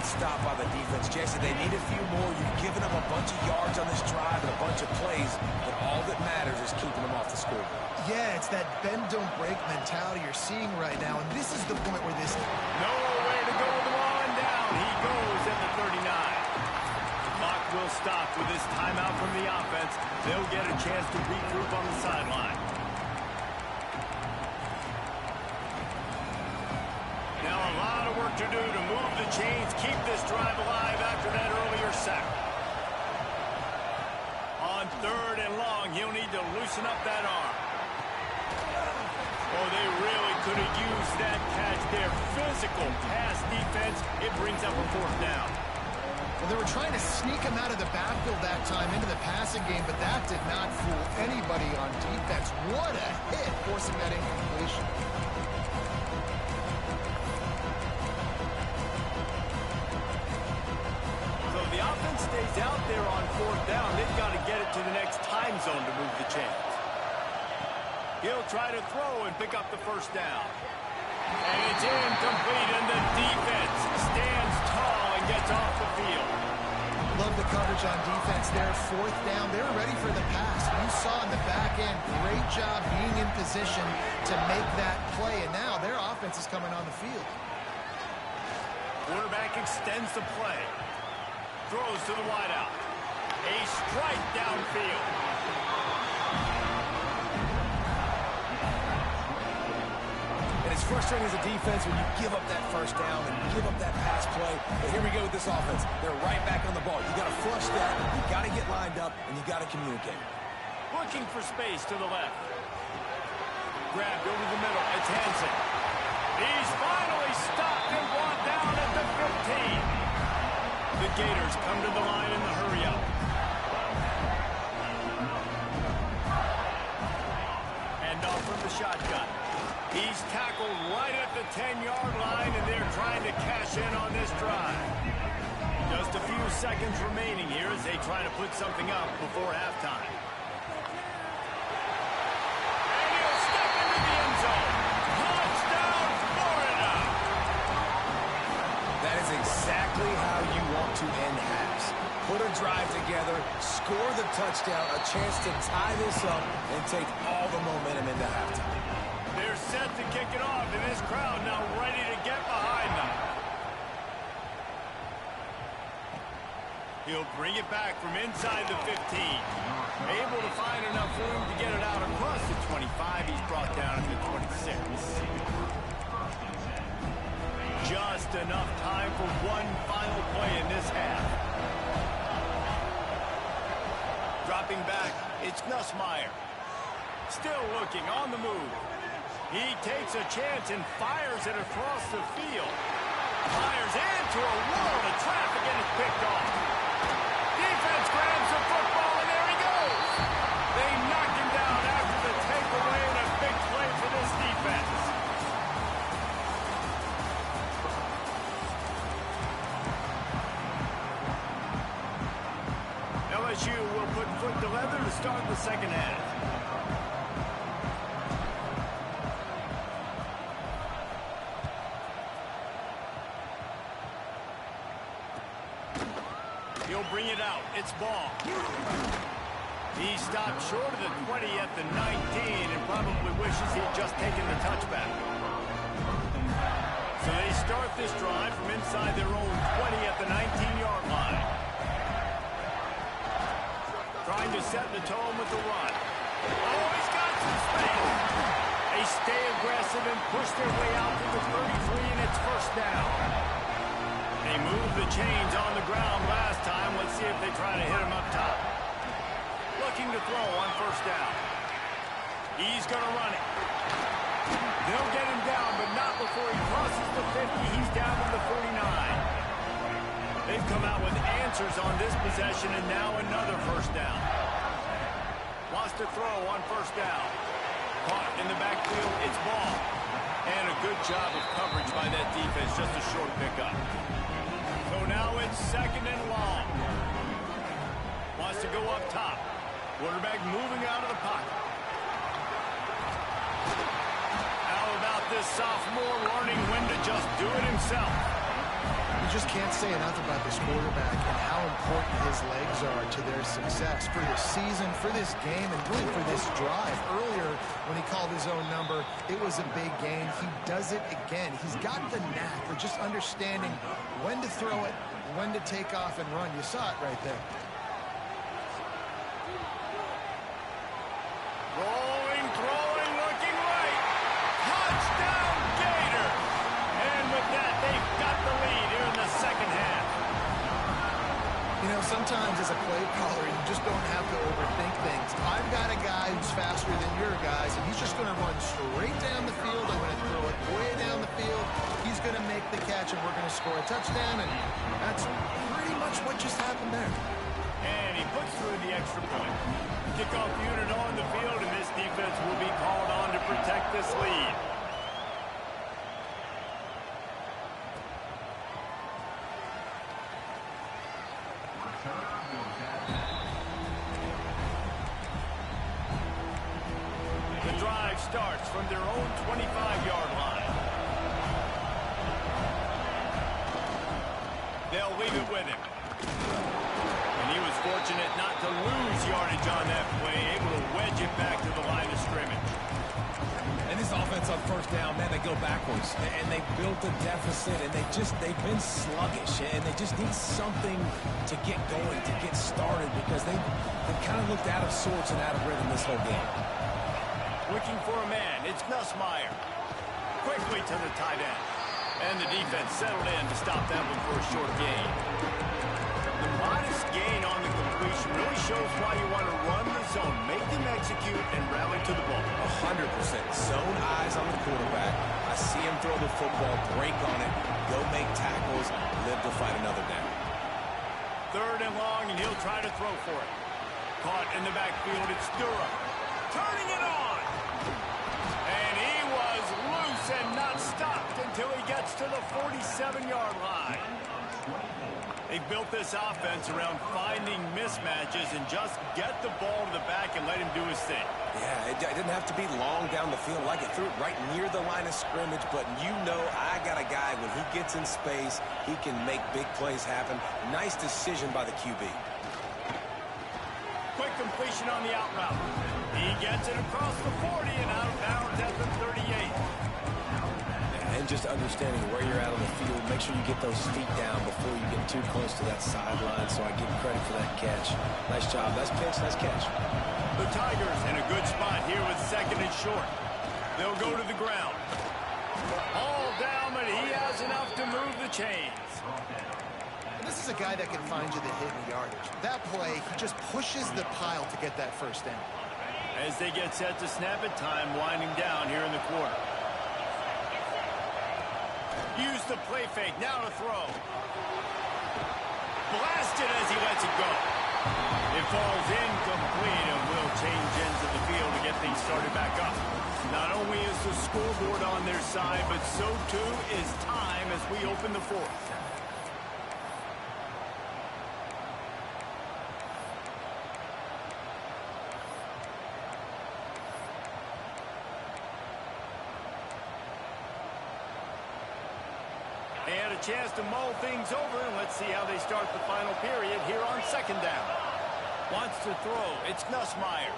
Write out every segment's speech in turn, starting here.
Good stop by the defense, Jesse. They need a few more. You've given them a bunch of yards on this drive and a bunch of plays, but all that matters is keeping them off the scoreboard. Yeah, it's that bend, don't break mentality you're seeing right now, and this is the point where this... Nowhere to go with the ball and down. He goes at the 39. The clock will stop with this timeout from the offense. They'll get a chance to regroup on the sideline. Now a lot of work to do to move the chains, keep this drive alive after that earlier sack. On 3rd and long, he'll need to loosen up that arm. Oh, they really could have used that catch there. Physical pass defense. It brings up a 4th down. Well, they were trying to sneak him out of the backfield that time into the passing game, but that did not fool anybody on defense. What a hit, forcing that incompletion. So the offense stays out there on 4th down. They've got to get it to the next time zone to move the chains. He'll try to throw and pick up the 1st down. And it's incomplete, and the defense stands tall and gets off the field. Love the coverage on defense there. 4th down. They were ready for the pass. You saw in the back end, great job being in position to make that play. And now their offense is coming on the field. Quarterback extends the play. Throws to the wideout. A strike downfield. It's frustrating as a defense when you give up that 1st down and give up that pass play. But here we go with this offense. They're right back on the ball. You got to flush that. You got to get lined up, and you got to communicate. Looking for space to the left. Grabbed over the middle. It's Hansen. He's finally stopped and brought down at the 15. The Gators come to the line in the hurry up. And off from the shotgun. He's tackled right at the 10-yard line, and they're trying to cash in on this drive. Just a few seconds remaining here as they try to put something up before halftime. And he'll step into the end zone. Touchdown, Florida! That is exactly how you want to end halves. Put a drive together, score the touchdown, a chance to tie this up, and take all the momentum into halftime. They're set to kick it off, and this crowd now ready to get behind them. He'll bring it back from inside the 15. Able to find enough room to get it out across the 25. He's brought down at the 26. Just enough time for one final play in this half. Dropping back, it's Nussmeier. Still looking on the move. He takes a chance and fires it across the field. Fires into a world of traffic and it's picked off. Defense grabs the football and there he goes. They knock him down after the takeaway and a big play for this defense. LSU will put foot to leather to start the second half. He'll bring it out. It's Ball. He stopped short of the 20 at the 19 and probably wishes he'd just taken the touchback. So they start this drive from inside their own 20 at the 19-yard line. Trying to set the tone with the run. Oh, he's got some space. They stay aggressive and push their way out to the 33, and it's 1st down. They moved the chains on the ground last time. Let's see if they try to hit him up top. Looking to throw on 1st down. He's going to run it. They'll get him down, but not before he crosses the 50. He's down to the 49. They've come out with answers on this possession, and now another 1st down. Wants to throw on 1st down. Caught in the backfield. It's Ball. And a good job of coverage by that defense. Just a short pickup. So now it's 2nd and long. Wants to go up top. Quarterback moving out of the pocket. How about this sophomore learning when to just do it himself? You just can't say enough about this quarterback and how important his legs are to their success for this season, for this game, and really for this drive. Earlier, when he called his own number, it was a big gain. He does it again. He's got the knack for just understanding when to throw it, when to take off and run. You saw it right there. Rolling, throwing, looking right. Touchdown, Gator. And with that, they've got the lead here in the second half. You know, sometimes as a play caller, you just don't have to overthink things. I've got a guy who's faster than your guys, and he's just going to run straight down the field. I'm going to throw it way down the field. He's going to make the catch, and we're going to score a touchdown, and that's pretty much what just happened there. And he puts through the extra point. Kickoff unit on the field, and this defense will be called on to protect this lead. The drive starts from their own 25-yard line. They'll leave it with him. And he was fortunate not to lose yardage on that play, able to wedge it back to the line of scrimmage. And this offense on first down, man, they go backwards. And they built a deficit, and they've been sluggish. And they just need something to get going, to get started, because they kind of looked out of sorts and out of rhythm this whole game. Looking for a man, it's Nussmeier. Quickly to the tight end. And the defense settled in to stop that one for a short gain. The modest gain on the completion really shows why you want to run the zone, make them execute, and rally to the ball. 100%. Zone eyes on the quarterback. I see him throw the football, break on it, go make tackles, live to fight another down. Third and long, and he'll try to throw for it. Caught in the backfield, it's Durham. Turning it on. And he was loose and not stopped until he gets to the 47-yard line. They've built this offense around finding mismatches and just get the ball to the back and let him do his thing. Yeah, it didn't have to be long down the field. Like it threw it right near the line of scrimmage, but you know I got a guy, when he gets in space, he can make big plays happen. Nice decision by the QB. Quick completion on the out route. He gets it across the 40 and out of bounds at the 38. And just understanding where you're at on the field, make sure you get those feet down before you get too close to that sideline, so I give credit for that catch. Nice job. Nice pitch, nice catch. The Tigers in a good spot here with second and short. They'll go to the ground. All down, but he has enough to move the chains. And this is a guy that can find you the hidden yardage. That play, he just pushes the pile to get that first down. As they get set to snap it, time winding down here in the quarter. Use the play fake, now to throw. Blasted as he lets it go. It falls incomplete and will change ends of the field to get things started back up. Not only is the scoreboard on their side, but so too is time as we open the fourth. And a chance to mull things over, and let's see how they start the final period here on second down. Wants to throw, it's Nussmeier.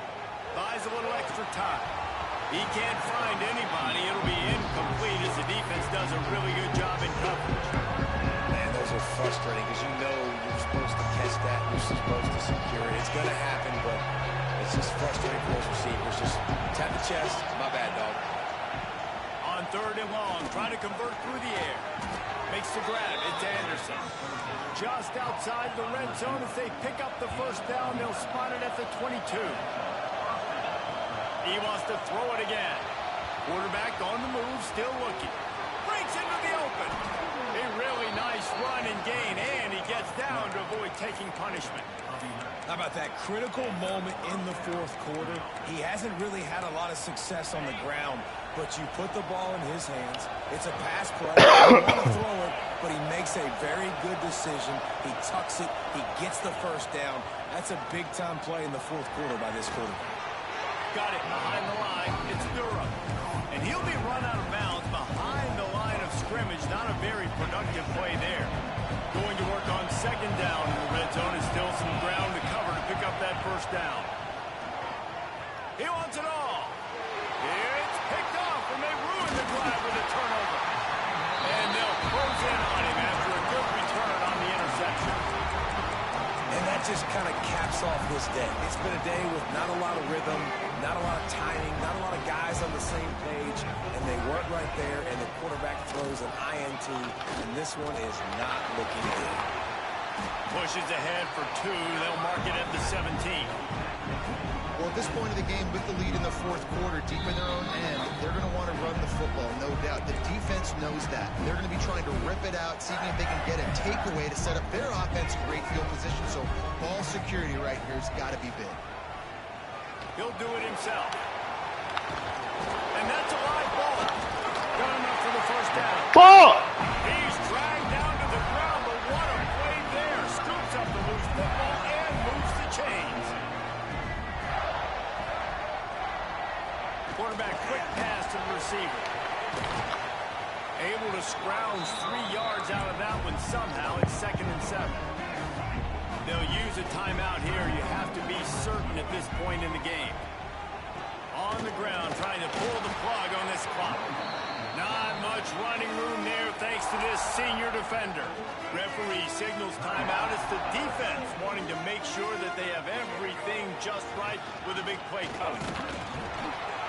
Buys a little extra time. He can't find anybody. It'll be incomplete as the defense does a really good job in coverage. Man, those are frustrating because you know you're supposed to catch that. You're supposed to secure it. It's going to happen, but it's just frustrating for those receivers. Just tap the chest. My bad, dog. On third and long, trying to convert through the air. Makes the grab. It's Anderson. Just outside the red zone as they pick up the first down. They'll spot it at the 22. He wants to throw it again. Quarterback on the move, still looking. Breaks into the open. A really nice run and gain, and he gets down to avoid taking punishment. How about that critical moment in the fourth quarter? He hasn't really had a lot of success on the ground, but you put the ball in his hands. It's a pass play. You want to throw it, but he makes a very good decision. He tucks it. He gets the first down. That's a big-time play in the fourth quarter by this quarterback. Got it behind the line. It's Durham. And he'll be run out of bounds behind the line of scrimmage. scrimmage. Not a very productive play there. Going to work on second down in the red zone. Is still some ground to cover to pick up that first down. He wants it all. It's picked off, and they ruin the drive with a turnover. And they'll close in on him after a good return on the interception. And that just kind of caps off this day. It's been a day with not a lot of rhythm, not a lot of timing, not a lot of guys on the same page, and they work right there, and the quarterback throws an INT, and this one is not looking good. Pushes ahead for 2. They'll mark it at the 17. Well, at this point of the game, with the lead in the fourth quarter, deep in their own end, they're going to want to run the football, no doubt. The defense knows that. They're going to be trying to rip it out, seeing if they can get a takeaway to set up their offense in great field position. So ball security right here has got to be big. He'll do it himself. And that's a live ball. Got enough for the first down. Ball! He's dragged down to the ground, but what a play there. Scoops up the loose football and moves the chains. Quarterback quick pass to the receiver. Able to scrounge 3 yards out of that one somehow. It's 2nd and 7. They'll use a timeout here. You have to be certain at this point in the game. On the ground, trying to pull the plug on this clock. Not much running room there thanks to this senior defender. Referee signals timeout. It's the defense wanting to make sure that they have everything just right with a big play coming.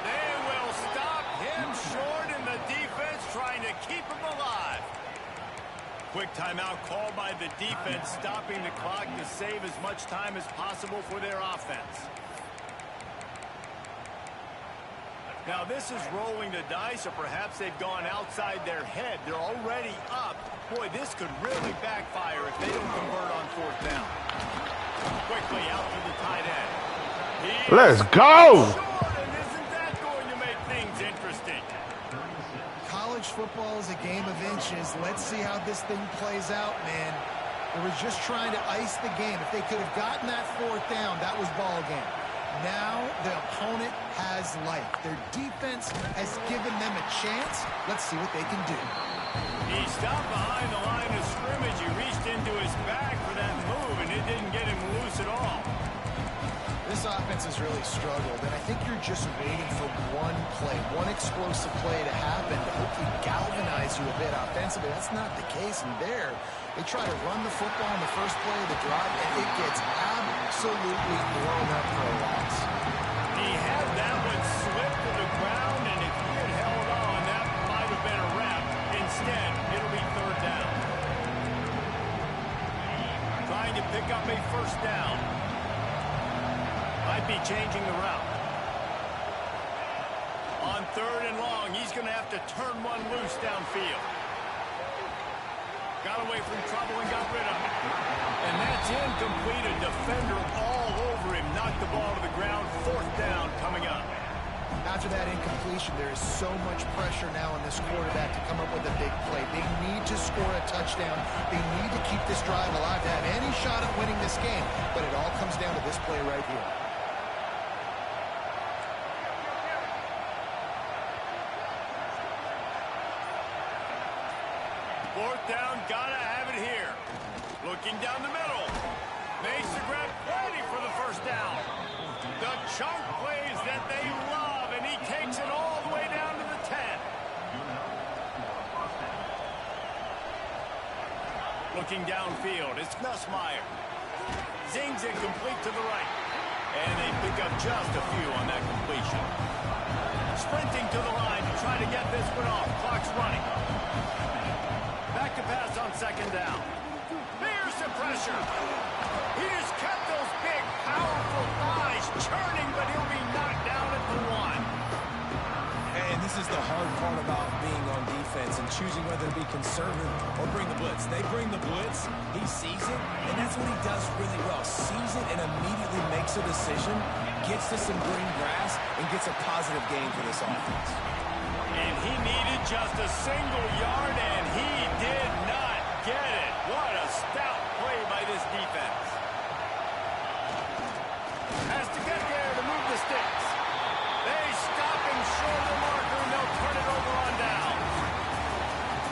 They will stop him short, and the defense trying to keep him alive. Quick timeout called by the defense, stopping the clock to save as much time as possible for their offense. Now this is rolling the dice, or perhaps they've gone outside their head. They're already up. Boy, this could really backfire if they don't convert on 4th down. Quickly out to the tight end. Let's go! College football is a game of inches. Let's see how this thing plays out, man. They were just trying to ice the game. If they could have gotten that 4th down, that was ball game. Now the opponent has life. Their defense has given them a chance. Let's see what they can do. He stopped behind the line of scrimmage. He reached into his bag for that move, and it didn't get him loose at all. This offense has really struggled, and I think you're just waiting for one play, one explosive play to happen to hopefully galvanize you a bit offensively. That's not the case, and there they try to run the football in the first play of the drive, and it gets absolutely blown up for a loss. He had that one slip to the ground, and if he had held on, that might have been a wrap. Instead, it'll be 3rd down. Trying to pick up a first down. Might be changing the route. On 3rd and long, he's going to have to turn one loose downfield. Got away from trouble and got rid of it. And that's incomplete. A defender all over him. Knocked the ball to the ground. 4th down coming up. After that incompletion, there is so much pressure now on this quarterback to come up with a big play. They need to score a touchdown. They need to keep this drive alive to have any shot at winning this game. But it all comes down to this play right here. 4th down, gotta have it here. Looking down the middle. Makes the grab, plenty for the first down. The chunk plays that they love, and he takes it all the way down to the 10. Looking downfield, it's Nussmeier. Zings it complete to the right. And they pick up just a few on that completion. Sprinting to the line to try to get this one off. Clock's running. Back to pass on 2nd down. Here's the pressure. He just kept those big, powerful thighs churning, but he'll be knocked down at the 1. And this is the hard part about being on defense and choosing whether to be conservative or bring the blitz. They bring the blitz, he sees it, and that's what he does really well. Sees it and immediately makes a decision, gets to some green grass, and gets a positive gain for this offense. And he needed just a single yard, and he did not get it. What a stout play by this defense. Has to get there to move the sticks. They stop him short of the marker, and they'll turn it over on down.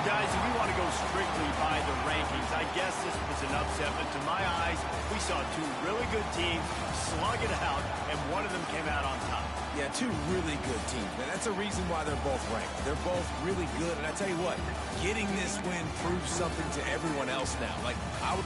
Guys, if you want to go strictly by the rankings, I guess this was an upset, but to my eyes, we saw two really good teams slug it out, and one of them came out on top. Yeah, two really good teams, man. That's a reason why they're both ranked. They're both really good, and I tell you what, getting this win proves something to everyone else now. Like, I would...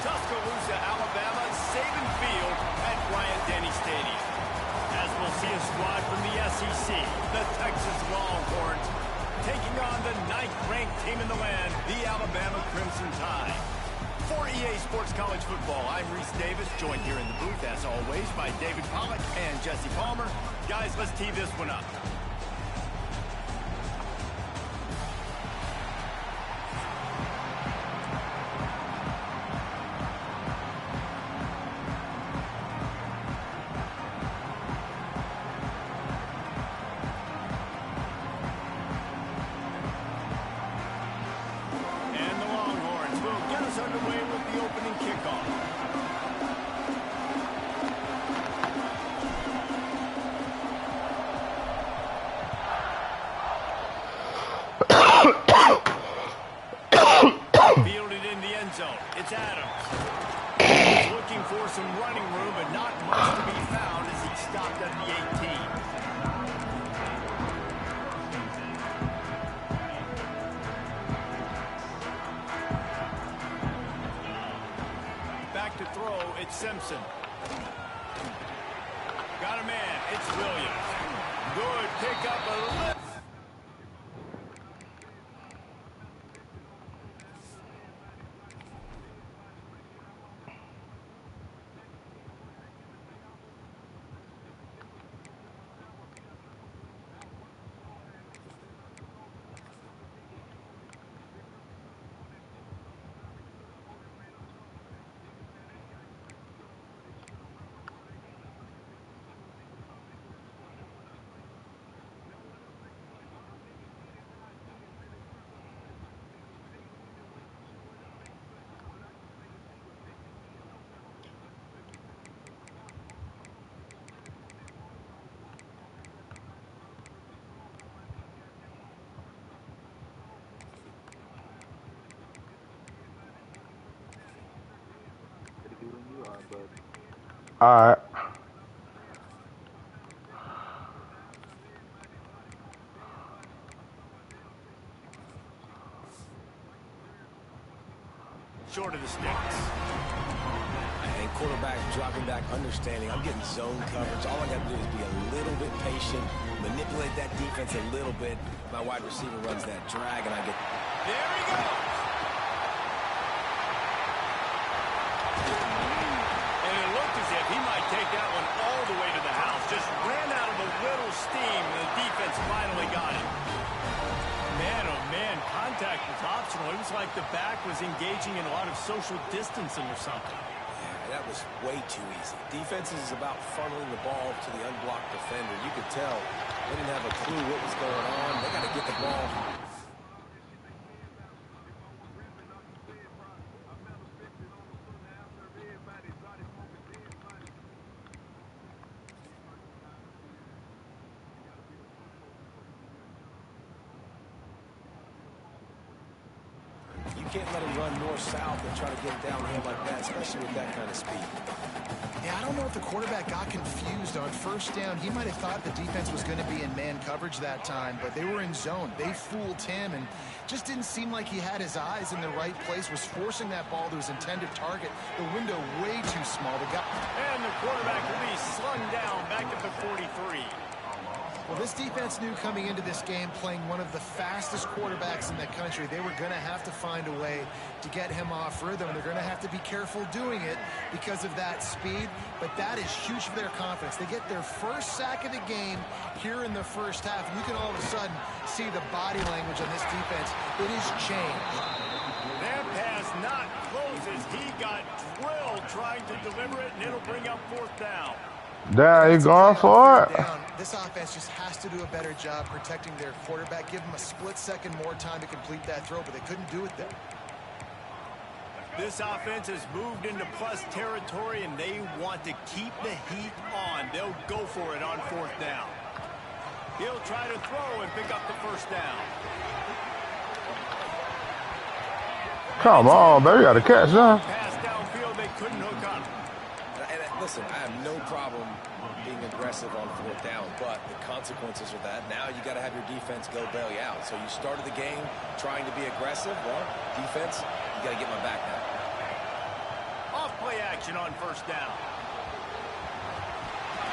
Tuscaloosa, Alabama, Saban Field at Bryant-Denny Stadium. As we'll see a squad from the SEC, the Texas Longhorns, taking on the 9th-ranked team in the land, the Alabama Crimson Tide. For EA Sports College Football, I'm Reese Davis, joined here in the booth, as always, by David Pollack and Jesse Palmer. Guys, let's tee this one up. Underway with the opening kickoff. Fielded in the end zone. It's Adams. He's looking for some running room, but not much to be found as he stopped at the 18. To throw, it's Simpson. Got a man, it's Williams. Good pick up a lift. All right. Short of the sticks. And quarterback dropping back, understanding I'm getting zone coverage. All I got to do is be a little bit patient, manipulate that defense a little bit. My wide receiver runs that drag, and I get... There he goes. And it looked as if he might take that one all the way to the house. Just ran out of a little steam, and the defense finally got it. Man, oh man, contact was optional. It was like the back was engaging in a lot of social distancing or something. Yeah, that was way too easy. Defense is about funneling the ball to the unblocked defender. You could tell they didn't have a clue what was going on. They got to get the ball. You can't let him run north-south and try to get downhill like that, especially with that kind of speed. Yeah, I don't know if the quarterback got confused on first down. He might have thought the defense was going to be in man coverage that time, but they were in zone. They fooled him and just didn't seem like he had his eyes in the right place, was forcing that ball to his intended target. The window way too small. And the quarterback will be slung down back at the 43. Well, this defense knew coming into this game, playing one of the fastest quarterbacks in the country, they were going to have to find a way to get him off rhythm. They're going to have to be careful doing it because of that speed, but that is huge for their confidence. They get their first sack of the game here in the first half, and you can all of a sudden see the body language on this defense. It has changed. That pass not close as he got drilled trying to deliver it, and it'll bring up fourth down. There you going for it. This offense just has to do a better job protecting their quarterback. Give them a split second more time to complete that throw, but they couldn't do it there. This offense has moved into plus territory, and they want to keep the heat on. They'll go for it on fourth down. He'll try to throw and pick up the first down. Come on, baby. You got to catch, huh? Pass downfield, they couldn't hook on. Listen, I have no problem being aggressive on fourth down, but the consequences of that, now you got to have your defense go bail you out. So you started the game trying to be aggressive. Well, defense, you got to get my back now. Off play action on first down.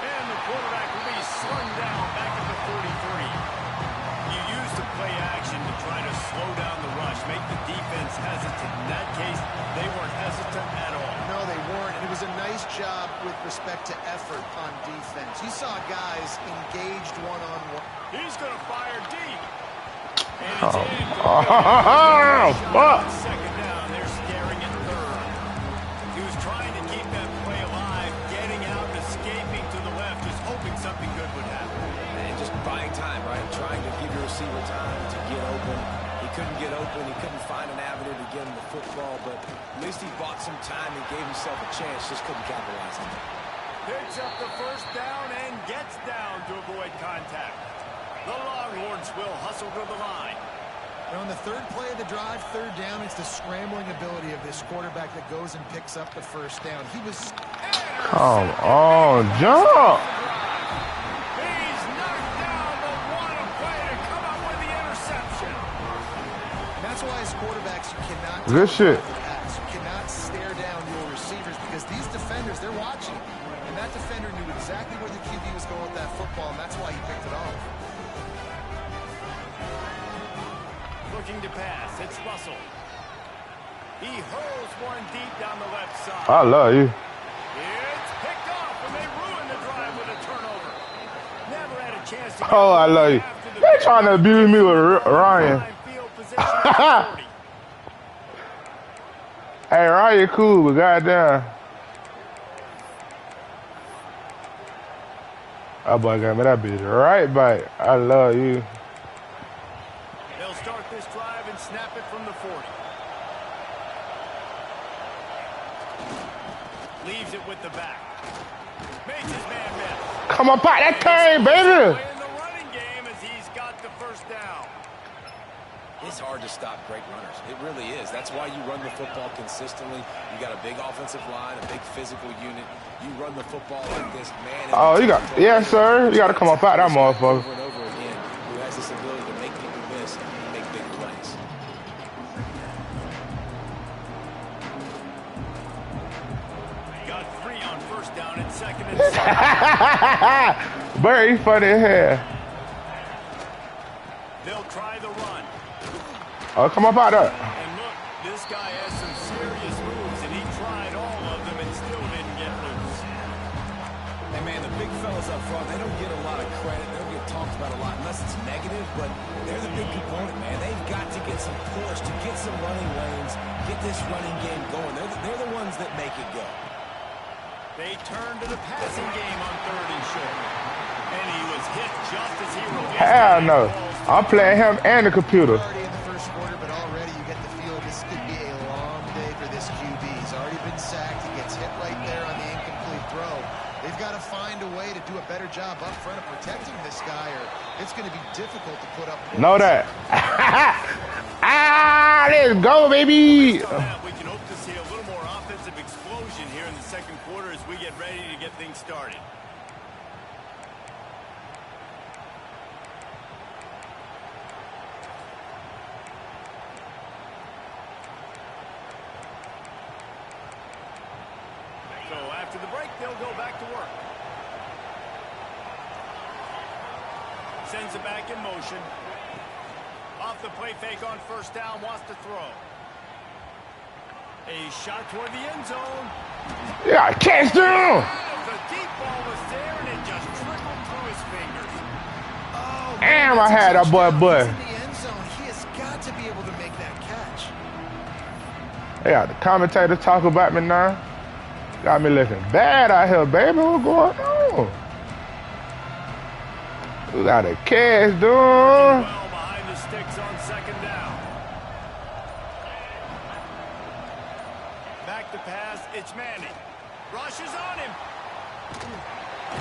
And the quarterback will be slung down back at the 43. You use the play action to try to slow down the rush, make the defense hesitant. In that case, they weren't hesitant at all. No, they weren't. And it was a nice job with respect to effort on defense. You saw guys engaged one-on-one. He's going to fire deep. And Oh, it's in. fuck. Second down, they're staring at third. He was trying to keep that play alive, getting out and escaping to the left, just hoping something good would happen. And just buying time, right? Trying to give your receiver time to get open. He couldn't get open. He couldn't find an avenue to get him the football, but at least he bought some time and gave himself a chance. Just couldn't capitalize on it. Picks up the first down and gets down to avoid contact. The Longhorns will hustle to the line. And on the third play of the drive, third down, it's the scrambling ability of this quarterback that goes and picks up the first down. He was... Come on, jump. He's knocked down the one play to come up with the interception. And that's why as quarterbacks, you cannot... Good shit. You cannot stare down your receivers because these defenders, they're watching. And that defender knew exactly where the QB was going with that football, and that's why he picked it off. Looking to pass, it's Russell. He hurls one deep down the left side. I love you. It's picked off, and they ruin the drive with a turnover. Never had a chance to... Oh, I love you. They trying to abuse me with Ryan. Hey, Ryan cool, but goddamn. That boy got me that bitch right back. I love you. They'll start this drive and snap it from the 40. Leaves it with the back. Makes his man miss. Come on, pop that thing, baby. In the running game as he's got the first down. It's hard to stop great runners. It really is. That's why you run the football consistently. You got a big offensive line, a big physical unit. You run the football like this, man. Oh, you got, yes, sir. You got to come up out that motherfucker. Over and over again, who has this ability to make people miss and make big plays. Got Bird, he funny as hell. They'll try the run. Oh, come up out there. And look, this guy has some serious moves, and he tried all of them and still didn't get loose. And man, the big fellas up front, they don't get a lot of credit. They don't get talked about a lot unless it's negative, but they're the big component, man. They've got to get some push, to get some running lanes, get this running game going. They're the ones that make it go. They turn to the passing game on 3rd and short. And he was hit just as he released. Hell no. I'm playing him and the computer. Already in the first quarter, but already you get the feel this could be a long day for this QB. He's already been sacked. He gets hit right there on the incomplete throw. They've got to find a way to do a better job up front of protecting this guy, or it's going to be difficult to put up points. Know that. Ah, let's go, baby. We can hope to see a little more offensive explosion here in the second quarter as we get ready to get things started. So after the break, they'll go back to work. Sends it back in motion. Off the play fake on 1st down, wants to throw. A shot toward the end zone. Yeah, catch them. The deep ball was there, and it just trickled through his fingers. Oh, Damn, I had that boy, He's in the end zone. He has got to be able to make that catch. Yeah, the commentator talk about me now. Got me looking bad out here, baby. What's going on? We got a catch, dude. Well behind the sticks on 2nd down. Back to pass, it's Manning. Rushes on him.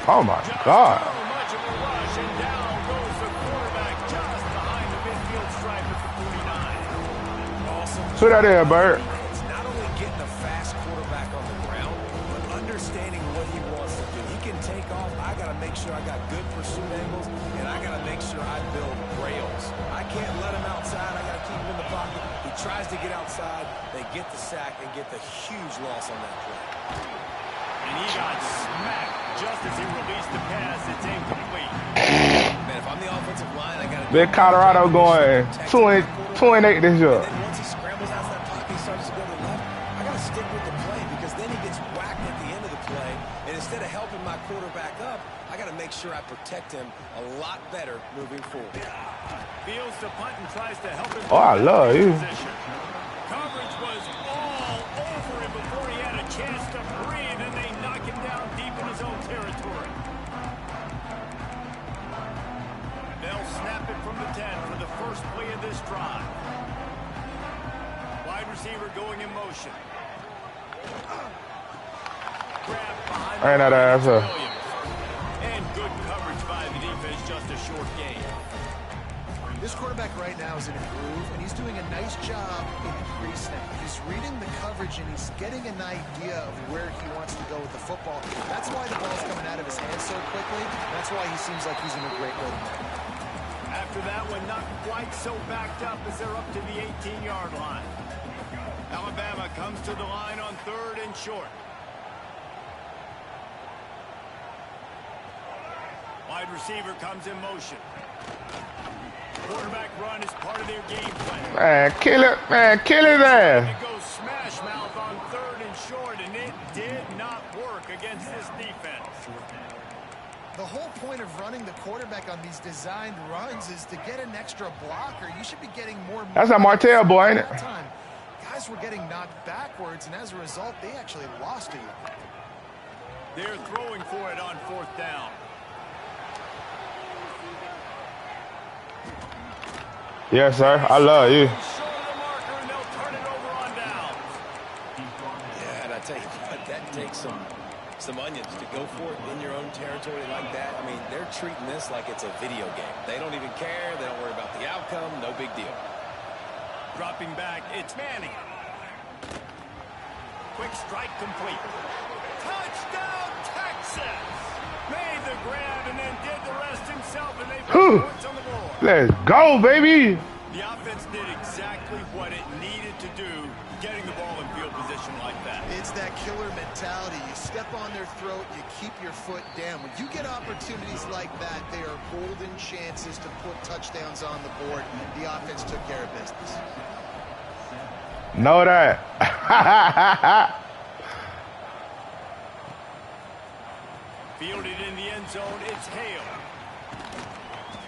Oh my Just God. too much of a rush, and down goes the quarterback just behind the midfield stripe at the 49. Awesome. Who that is, Bird? It's not only getting a fast quarterback on the ground, but understanding what he wants to do. He can take off. I got to make sure I got good pursuit angles, and I got to make sure I build rails. I can't let him outside. I got to keep him in the pocket. He tries to get outside. They get the sack and get the huge loss on that play. And he got smacked just as he released the pass. It's incomplete. Man, if I'm the offensive line, I got to... Big Colorado going 2-8 this year. And then once he scrambles out of that pocket, he starts to go to the left. I got to stick with the play because then he gets whacked at the end of the play. And instead of helping my quarterback up, I got to make sure I protect him a lot better moving forward. Fields to punt and tries to help him. Oh, I love you. Coverage was all over him before he had a chance to breathe, and they knock him down deep in his own territory. They'll snap it from the 10 for the first play of this drive. Wide receiver going in motion. Grab behind I ain't that ass up. Williams. And good coverage by the defense, just a short gain. This quarterback right now is in a groove, and he's doing a nice job in pre-snap. He's reading the coverage, and he's getting an idea of where he wants to go with the football. That's why the ball's coming out of his hands so quickly. That's why he seems like he's in a great rhythm. After that one, not quite so backed up as they're up to the 18-yard line. Alabama comes to the line on 3rd and short. Wide receiver comes in motion. Quarterback run is part of their game plan. Man, kill it, man, kill his ass. It goes smash mouth on 3rd and short, and it did not work against this defense. The whole point of running the quarterback on these designed runs is to get an extra blocker. You should be getting more. That's a Martell boy, ain't it? Time. Guys were getting knocked backwards, and as a result, they actually lost to you. They're throwing for it on 4th down. Yes, sir. I love you. Show the marker, and they'll turn it over on down. Yeah, and I tell you what, that takes some onions to go for it in your own territory like that. I mean, they're treating this like it's a video game. They don't even care. They don't worry about the outcome. No big deal. Dropping back, it's Manning. Quick strike complete. Touchdown, Texas! Made the grab and then did the rest himself, and they put points on the board. Let's go, baby. The offense did exactly what it needed to do, getting the ball in field position like that. It's that killer mentality. You step on their throat, you keep your foot down. When you get opportunities like that, they are golden chances to put touchdowns on the board. The offense took care of business. Know that. Fielded in the end zone, it's Hale.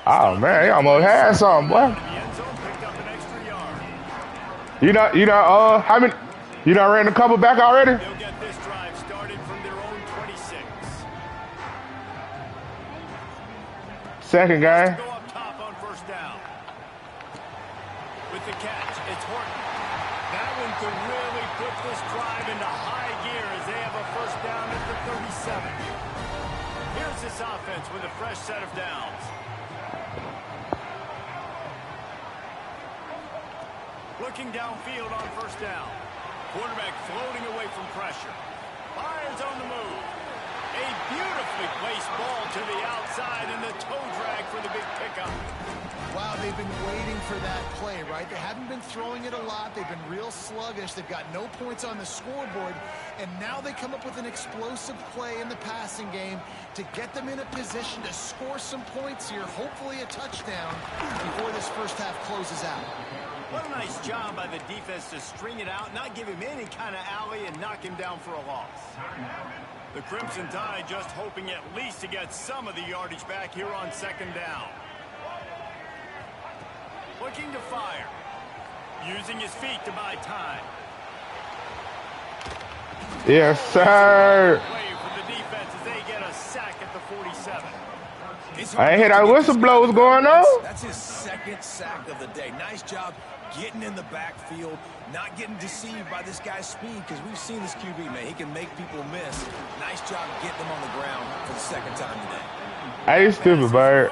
Oh man, he almost had something, boy. How many? You done ran a couple back already? They'll get this drive started from their own 26. Second guy. Go up top on first down. With the catch, it's Horton. That one could really put this drive into high gear as they have a first down at the 37. Here's this offense with a fresh set of downs. Looking downfield on first down. Quarterback floating away from pressure. Fires on the move. A beautifully placed ball to the outside and the toe drag for the big pickup. Wow, they've been waiting for that play, right? They haven't been throwing it a lot. They've been real sluggish. They've got no points on the scoreboard. And now they come up with an explosive play in the passing game to get them in a position to score some points here, hopefully a touchdown, before this first half closes out. What a nice job by the defense to string it out, not give him any kind of alley, and knock him down for a loss. The Crimson Tide just hoping at least to get some of the yardage back here on second down. Looking to fire. Using his feet to buy time. Yes, sir. Play for the defense as they get a sack at the 47. I ain't hear that whistle blow was going on. That's his second sack of the day. Nice job getting in the backfield, not getting deceived by this guy's speed, because we've seen this QB, man. He can make people miss. Nice job getting them on the ground for the second time today. Hey, stupid bird.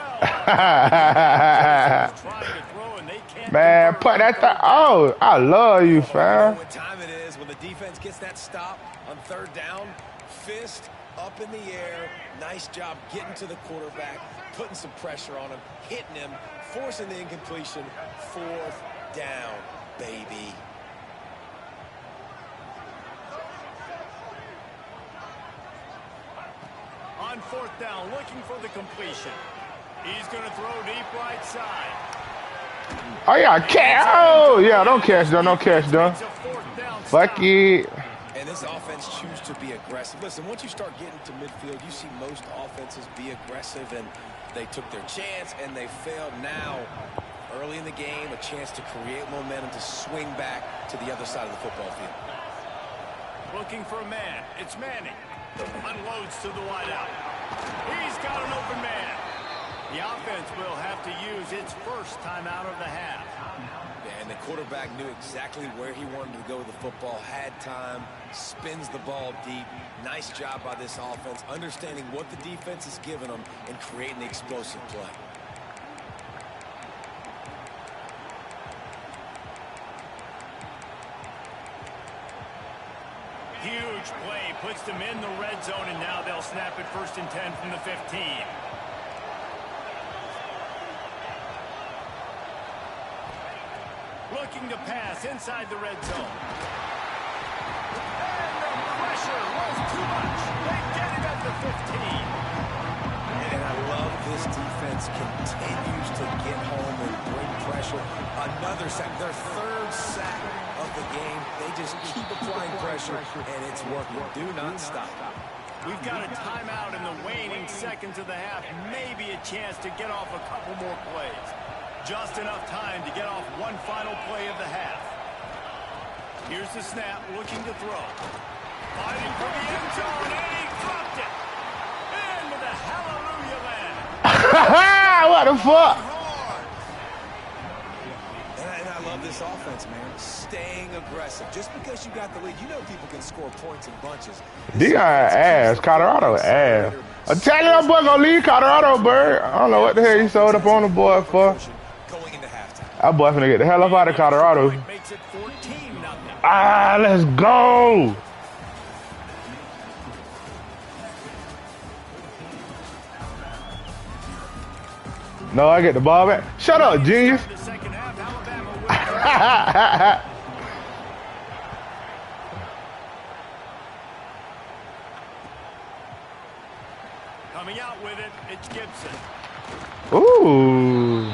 Man, put that thing. Oh, I love you, fam. What time it is when the defense gets that stop on third down, fist up in the air. Nice job getting to the quarterback, putting some pressure on him, hitting him, forcing the incompletion. Fourth down, baby. On fourth down, looking for the completion. He's going to throw deep right side. Oh, yeah, catch. Oh, yeah, don't catch, though. Don't catch, though. Fuck it. And this offense chooses to be aggressive. Listen, once you start getting to midfield, you see most offenses be aggressive, and they took their chance, and they failed. Now, early in the game, a chance to create momentum to swing back to the other side of the football field. Looking for a man. It's Manning. Unloads to the wideout. He's got an open man. The offense will have to use its first timeout of the half. And the quarterback knew exactly where he wanted to go with the football, had time, spins the ball deep. Nice job by this offense, understanding what the defense is giving them and creating the explosive play. Huge play, puts them in the red zone, and now they'll snap it 1st and 10 from the 15. Looking to pass inside the red zone. And the pressure was too much. They get it at the 15. And I love this defense continues to get home and bring pressure. Another sack, their third sack of the game. They just keep applying pressure, and it's working. Do not stop. We've got a timeout in the waning seconds of the half. Maybe a chance to get off a couple more plays. Just enough time to get off one final play of the half. Here's the snap, looking to throw. Fighting for the end zone, and he dropped it. Into the hallelujah land. What the fuck? And I love this offense, man. Staying aggressive. Just because you got the lead, you know people can score points in bunches. They got ass. Colorado ass. I'm telling you, that boy gonna leave Colorado, bird. I don't know what the hell he sold up on the boy for. Going into halftime. That boy finna get the hell up out of Colorado. Makes it 14-0. Ah, let's go. No, I get the ball back. Shut up, genius. The second half, Coming out with it, it's Gibson. Ooh.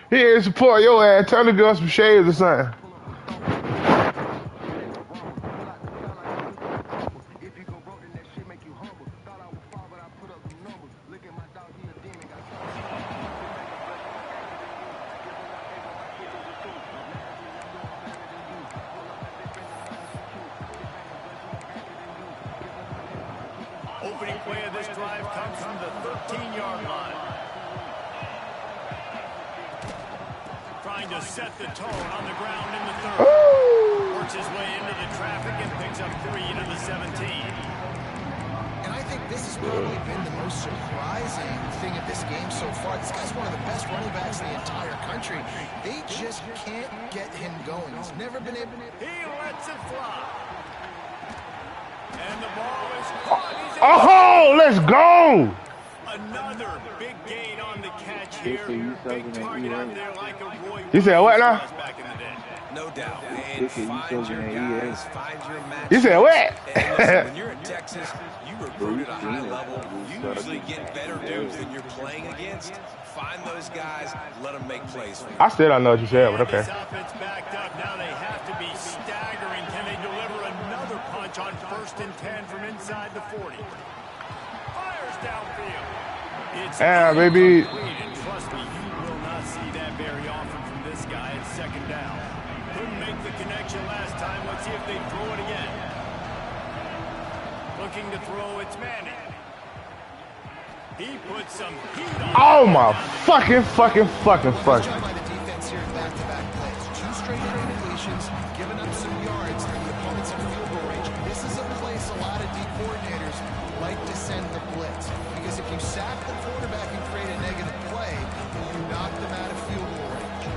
He ain't support your ass. Tell the girl some shades or something. Opening play of this drive comes from the 13-yard line. Trying to set the tone on the ground in the third. Works his way into the traffic and picks up 3 into the 17. And I think this has probably been the most surprising thing of this game so far. This guy's one of the best running backs in the entire country. They just can't get him going. He's never been able to... He lets it fly. And the ball is caught. Oh, let's go! Another big gain on the catch here. Big target out there like a Roy. You said what now? Back in the day. No doubt. And find your guys, find your match. You said what? Listen, when you're in Texas, you recruit at a high level. You usually get better dudes than you're playing against. Find those guys, let them make plays for you. I still don't know what you said, but okay. This offense backed up. Now they have to be staggering. Can they deliver another punch on 1st and 10 from inside the 40? Fires downfield. It's baby. and trust me, you will not see that very often from this guy at 2nd down. Couldn't make the connection last time. Let's see if they throw it again. Looking to throw, it's Manning. He put some heat on. Oh my fucking. Nice job by the defense here in back-to-back plays. 2 straight completions, giving up some yards, and the opponent's in field goal range. This is a place a lot of D coordinators like to send the blitz. Because if you sack the quarterback and create a negative play, you knock them out of field goal range.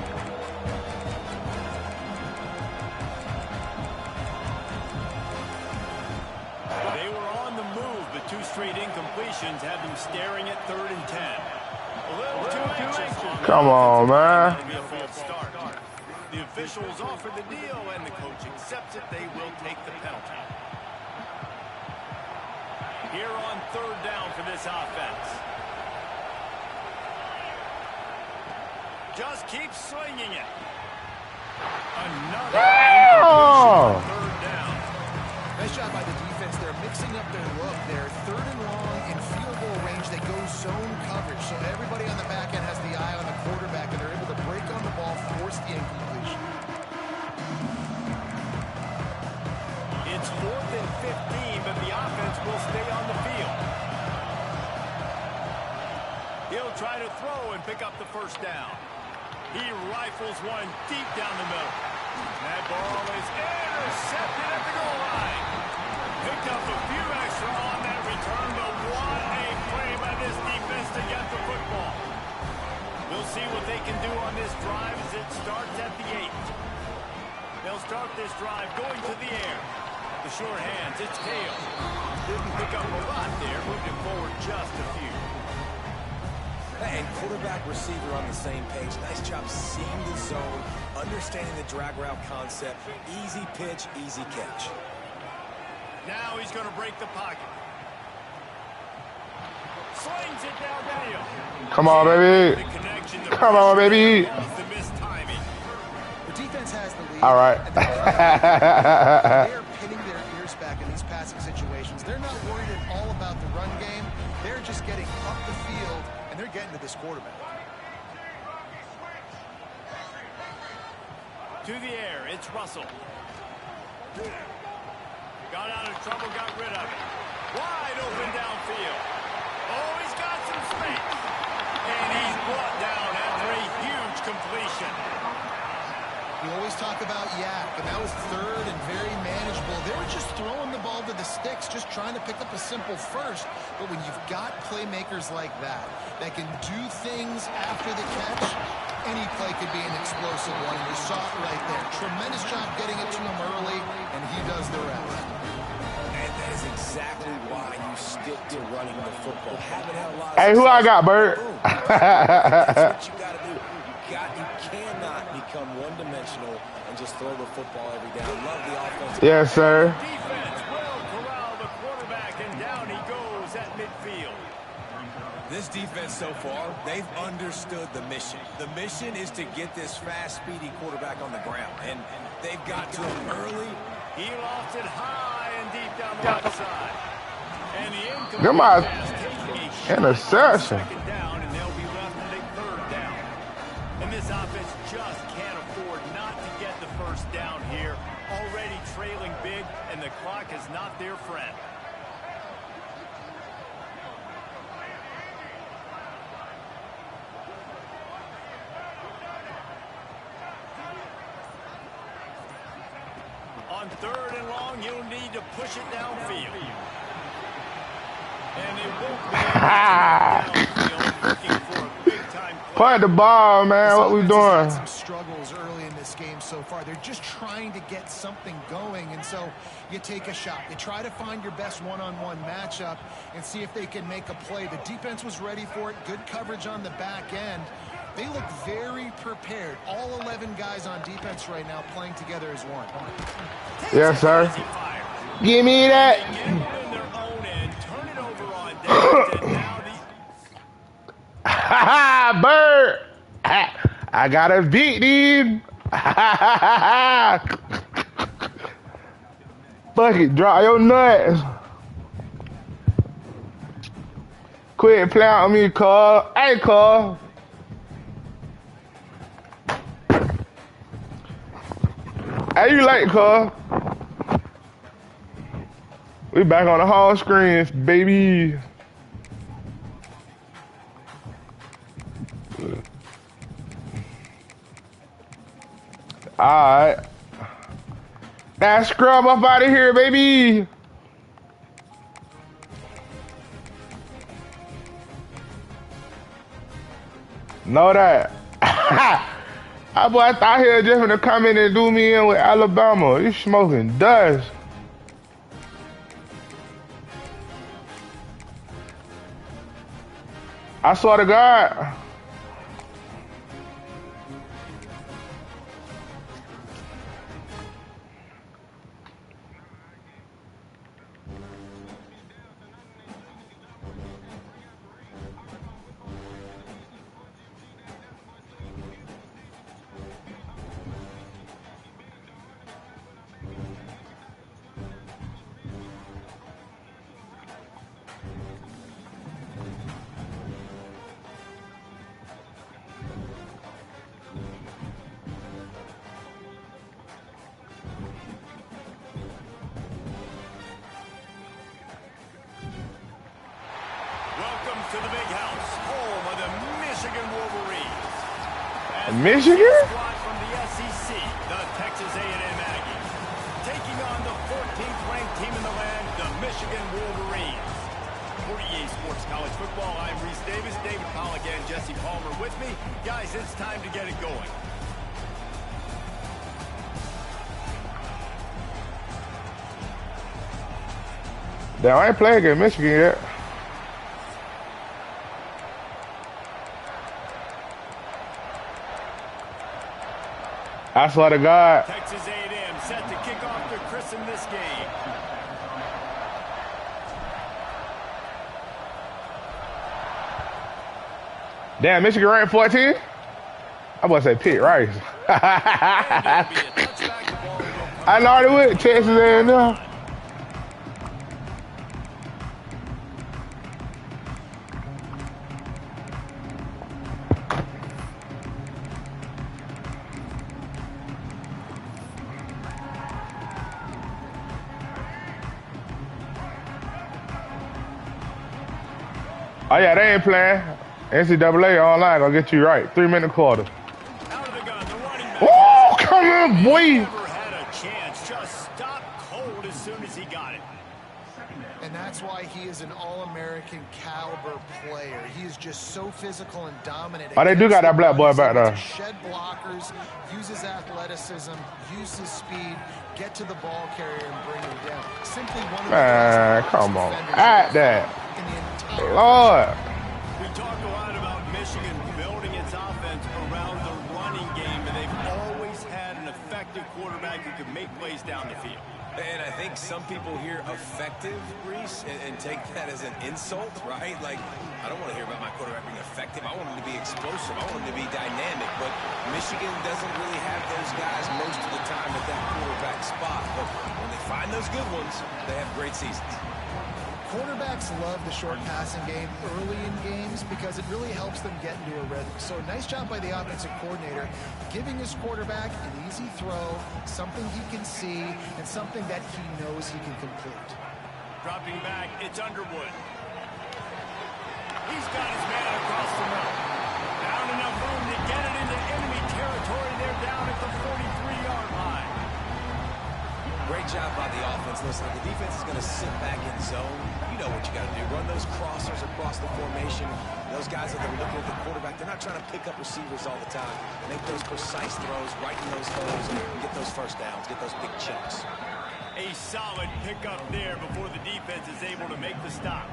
They were on the move, but 2 straight incompletions had them staring at 3rd and 10. A little too anxious. Come on, man. That'll be a false start. The officials offer the deal, and the coach accepts it. They will take the penalty. Here on 3rd down for this offense. Just keep swinging it. Another incompletion on 3rd down. Nice job by the defense. They're mixing up their look. They're 3rd and long in field goal range. They go zone coverage. So everybody on the back end has the eye on the quarterback, and they're able to break on the ball, force the incompletion. It's 4th and 15, but the offense will stay on the field. He'll try to throw and pick up the 1st down. He rifles one deep down the middle. That ball is intercepted at the goal line. Picked up a few extra on that return, but what a play by this defense to get the football. We'll see what they can do on this drive as it starts at the 8. They'll start this drive going to the air. The short hands, it's Tail. Didn't pick up a lot there, moved it forward just a few. And quarterback, receiver on the same page. Nice job seeing the zone, understanding the drag route concept. Easy pitch, easy catch. Now he's going to break the pocket. Slings it downfield. Come on, baby. Come on, baby. The missed timing. The defense has the lead. All right. They're pinning their ears back in these passing situations. They're not worried at all about the run game. They're just getting up the field, and they're getting to this quarterback. To the air, it's Russell. Got out of trouble, got rid of it. Wide open downfield. Oh, he's got some space. And he's brought down after a huge completion. We always talk about Yak, and that was 3rd and very manageable. They were just throwing the ball to the sticks, just trying to pick up a simple 1st. But when you've got playmakers like that can do things after the catch, any play could be an explosive one. And you saw it right there. Tremendous job getting it to him early, and he does the rest. And to running the football. Haven't had a lot of Hey, who I got, success. Bert? That's what you got to do. You cannot become one-dimensional and just throw the football every down. Love the offense. Yes, sir. Defense will corral the quarterback, and down he goes at midfield. This defense so far, they've understood the mission. The mission is to get this fast, speedy quarterback on the ground, and they've got to him early. He lost it high and deep down the left side. And the incomplete Come on. pass taking a shot Interception. on second down, and they'll be left with a third down. And this offense just can't afford not to get the first down here. Already trailing big, and the clock is not their friend. On third and long, you'll need to push it downfield. And they won't be downfield looking for a big-time play. Punt the ball, man. What we This doing? offense has had some struggles early in this game so far. They're just trying to get something going, and so you take a shot. You try to find your best one-on-one matchup and see if they can make a play. The defense was ready for it. Good coverage on the back end. They look very prepared. All 11 guys on defense right now playing together as one. Yes, sir. As he fires. Give me Get that. one in their own end, turn it over on downs, and now the Bird. I got us beat, dude. Fuck it, drop your nuts. Quit playing on me, Carl. Hey, Carl. How you like, Carl? We back on the home screens, baby. Alright. Now scrub up out of here, baby. Know that. I boy thought he was just gonna come in and do me in with Alabama. You smoking dust. I swear to God. welcome to the big house, home of the Michigan Wolverines. As Michigan? the squad from the SEC, the Texas A&M Aggies, taking on the 14th ranked team in the land, the Michigan Wolverines. For EA Sports College Football, I'm Reese Davis, David Pollack, and Jesse Palmer with me. Guys, it's time to get it going. Damn, I ain't playing against Michigan yet. I swear to God. Texas A&M set to kick off to christen this game. Damn, Michigan ranked 14? I'm about to say Pitt Rice. And it'll be a touchback. The ball will come I already went Texas A&M. Oh yeah, they ain't playing. NCAA online gonna get you right. 3-minute quarter. out of the gun. The running back. Oh, come on, boy. Never had a chance. Just stopped cold as soon as he got it. And that's why he is an all-American caliber player. He is just so physical and dominant. Oh, they do got that black boy back there. Shed blockers, uses athleticism, uses speed, get to the ball carrier and bring him down. Simply one of the Man, best come on. defenders. At that. in the entire Lord. We talk a lot about Michigan building its offense around the running game, and they've always had an effective quarterback who can make plays down the field. And I think some people hear effective, Reese, and take that as an insult, right? Like, I don't want to hear about my quarterback being effective. I want him to be explosive. I want him to be dynamic. But Michigan doesn't really have those guys most of the time at that quarterback spot. But when they find those good ones, they have great seasons. Quarterbacks love the short passing game early in games because it really helps them get into a rhythm. So nice job by the offensive coordinator, giving his quarterback an easy throw, something he can see, and something that he knows he can complete. Dropping back, it's Underwood. He's got his man across the middle. Not enough room to get it into enemy territory. They're down at the 43-yard line. Great job by the offense. Listen, if the defense is going to sit back in zone, you know what you got to do. Run those crossers across the formation. Those guys that are looking at the quarterback, they're not trying to pick up receivers all the time. Make those precise throws right in those holes and get those first downs, get those big chunks. A solid pickup there before the defense is able to make the stop.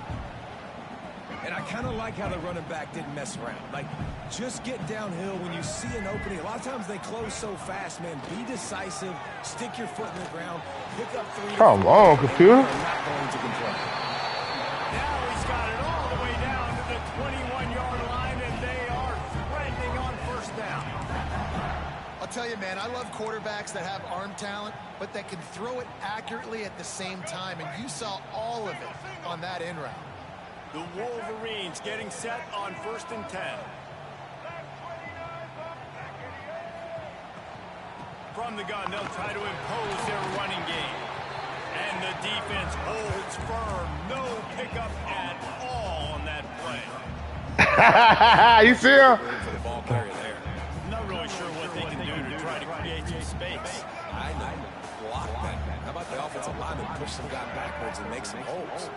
And I kind of like how the running back didn't mess around. Like, just get downhill when you see an opening. A lot of times they close so fast, man. Be decisive. Stick your foot in the ground. Pick up 3. Come on, computer. Not going to complain. Now he's got it all the way down to the 21-yard line, and they are threatening on first down. I'll tell you, man, I love quarterbacks that have arm talent, but that can throw it accurately at the same time. And you saw all of it on that in route. The Wolverines getting set on 1st and 10. From the gun, they'll try to impose their running game. And the defense holds firm. No pickup at all on that play. You see him? For the ball carrier there. Not really sure what they can do to try to create some space. I know. Block that. How about the offensive lineman push some guy backwards and make some holes?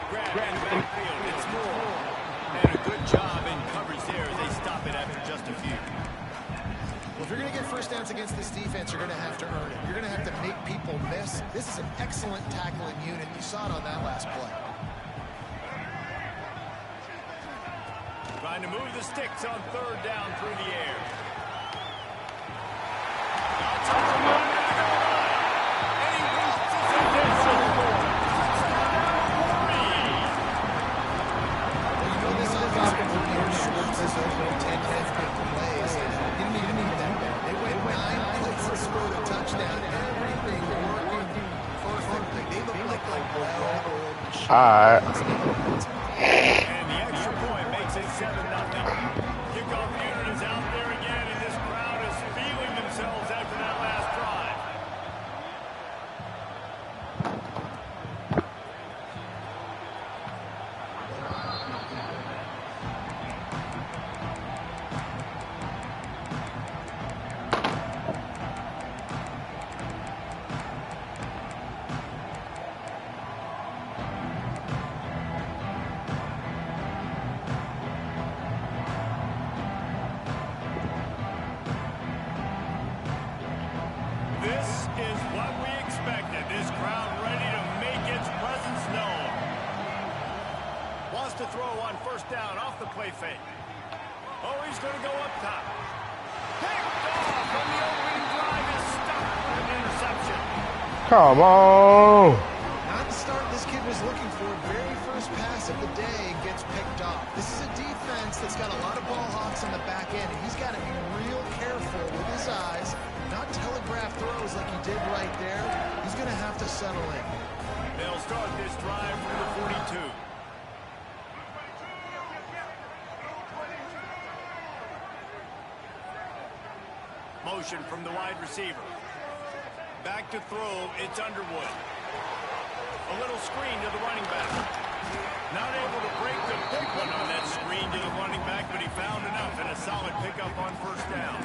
Grab in the backfield. It's Moore. And a good job in coverage there as they stop it after just a few. Well, if you're going to get first downs against this defense, you're going to have to earn it. You're going to have to make people miss. This is an excellent tackling unit. You saw it on that last play. Trying to move the sticks on 3rd down through the air. Outside the line, and he reaches his initial goal. Well, you know this offense will be your Schwartz's open 10, 15 plays. You didn't even need that. They went 9 plays and scored a touchdown. Everything working perfectly. They look like a well-oiled machine. All right. And the extra point makes it 7-0. Kickoff unit is out there again, and this crowd is feeling themselves after that last drive. This is what we expected. This crowd ready to make its presence known. Wants to throw on 1st down off the play fake. Oh, he's going to go up top. Picked off, and the opening drive is stopped with an interception. Come on. Not the start this kid was looking for. Very first pass of the day gets picked off. This is a defense that's got a lot of ball hawks on the back end, and he's got to be real careful with his eyes, not telegraph throws like he did right there. He's going to have to settle in. They'll start this drive from the 42. Motion from the wide receiver. Back to throw, it's Underwood. A little screen to the running back. Not able to break the big one on that screen to the running back, but he found enough and a solid pickup on 1st down.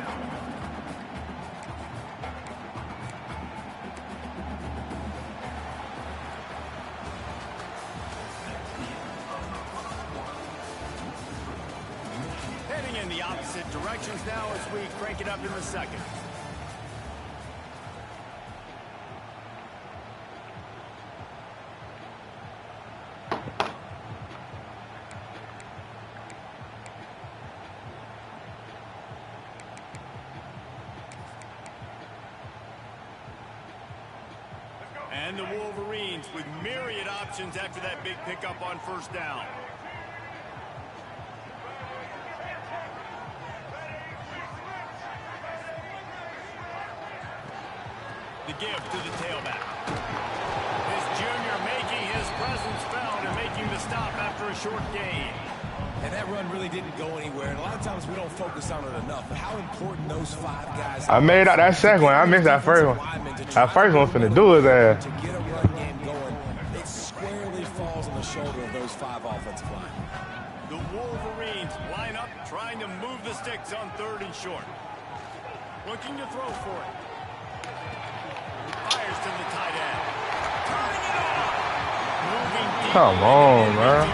Heading in the opposite directions now as we crank it up in the 2nd. And the Wolverines with myriad options after that big pickup on first down. The give to the tailback. His junior making his presence felt and making the stop after a short gain. And that run really didn't go anywhere. And a lot of times we don't focus on it enough. But how important those 5 guys I made out that second one. I missed that first one. That first one finna do his ass. To get a run game going, it squarely falls on the shoulder of those 5 offensive linemen. The Wolverines line up, trying to move the sticks on 3rd and short. Looking to throw for it. Fires to the tight end. Turning it on. Moving deep. Come on, man.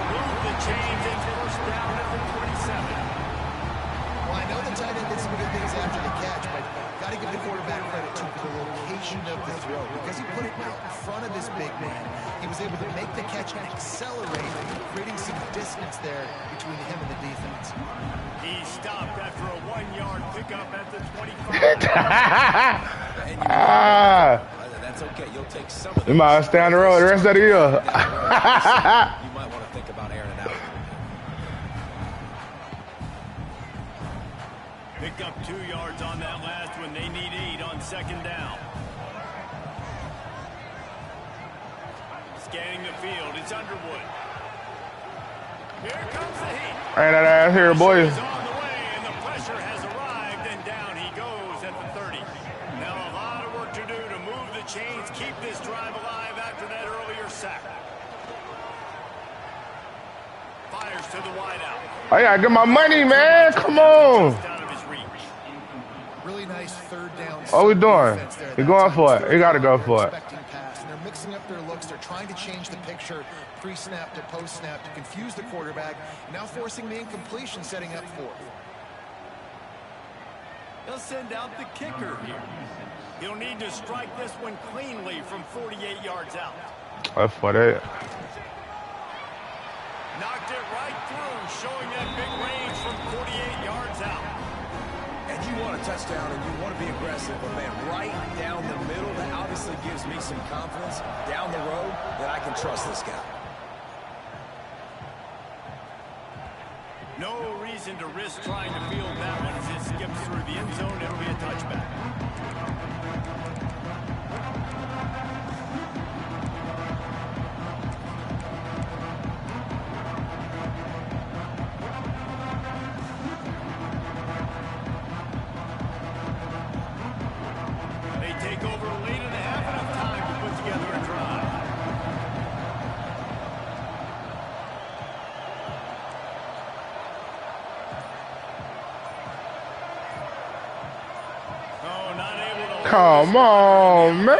Move the chains and first down at the 27. Well, I know the tight end did some good things after the catch, but got to give the quarterback credit to the location of the throw. Because he put it out in front of his big man, he was able to make the catch and accelerate, creating some distance there between him and the defense. He stopped after a 1-yard pickup at the 25. That's okay. You'll take some of You might stay on the road the rest of the year. You might want to think about airing it out. Picked up 2 yards on that last one. They need 8 on 2nd down. Scanning the field. It's Underwood. Here comes the heat. Ain't that ass here, boys. He's on the way, and the pressure has arrived, and down he goes at the 30. Now a lot of work to do to move the chains, keep this drive alive after that earlier sack. Fires to the wideout. I gotta get my money, man. Come on. Out of his reach. Really nice 3rd down. What we doing? You're going for it. You gotta go for it. Pass, and they're mixing up their looks. They're trying to change the picture pre-snap to post-snap to confuse the quarterback. Now forcing the incompletion, setting up 4th. They'll send out the kicker here. He'll need to strike this one cleanly from 48 yards out. That's for that. Knocked it right through, showing that big range from 48 yards out. And you want a touchdown and you want to be aggressive, but man, right down the middle, that obviously gives me some confidence down the road that I can trust this guy. No reason to risk trying to field that one as it skips through the end zone. It'll be a touchback. They take over a lead and they have enough time to put together a drive. Come on, man.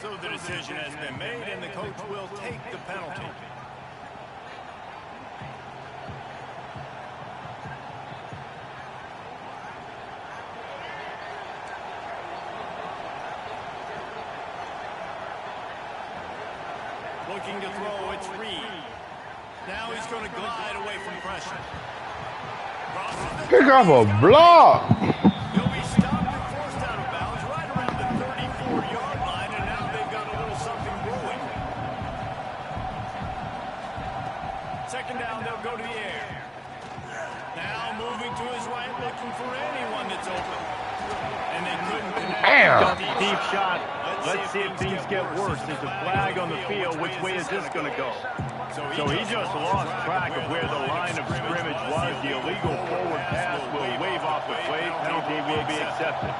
So the decision has been made, and the coach will take the penalty. Looking to throw, it's Reed. Now he's going to glide away from pressure. Pick up a block. He'll be stopped and forced out of bounds right around the 34-yard line, and now they've got a little something brewing. 2nd down, they'll go to the air. Now moving to his right, looking for anyone that's open. And they couldn't connect. Damn. Deep shot. Let's see if things get worse. There's a flag on the field. Which way is this going to go? So he just lost track of where the line of scrimmage was. The illegal forward pass will wave off the play. Penalty will be accepted.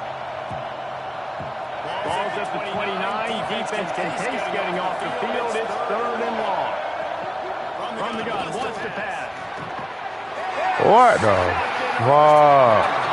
Ball's at the 29. Defense continues getting off the field. It's 3rd and long. From the gun, wants to pass. What the fuck?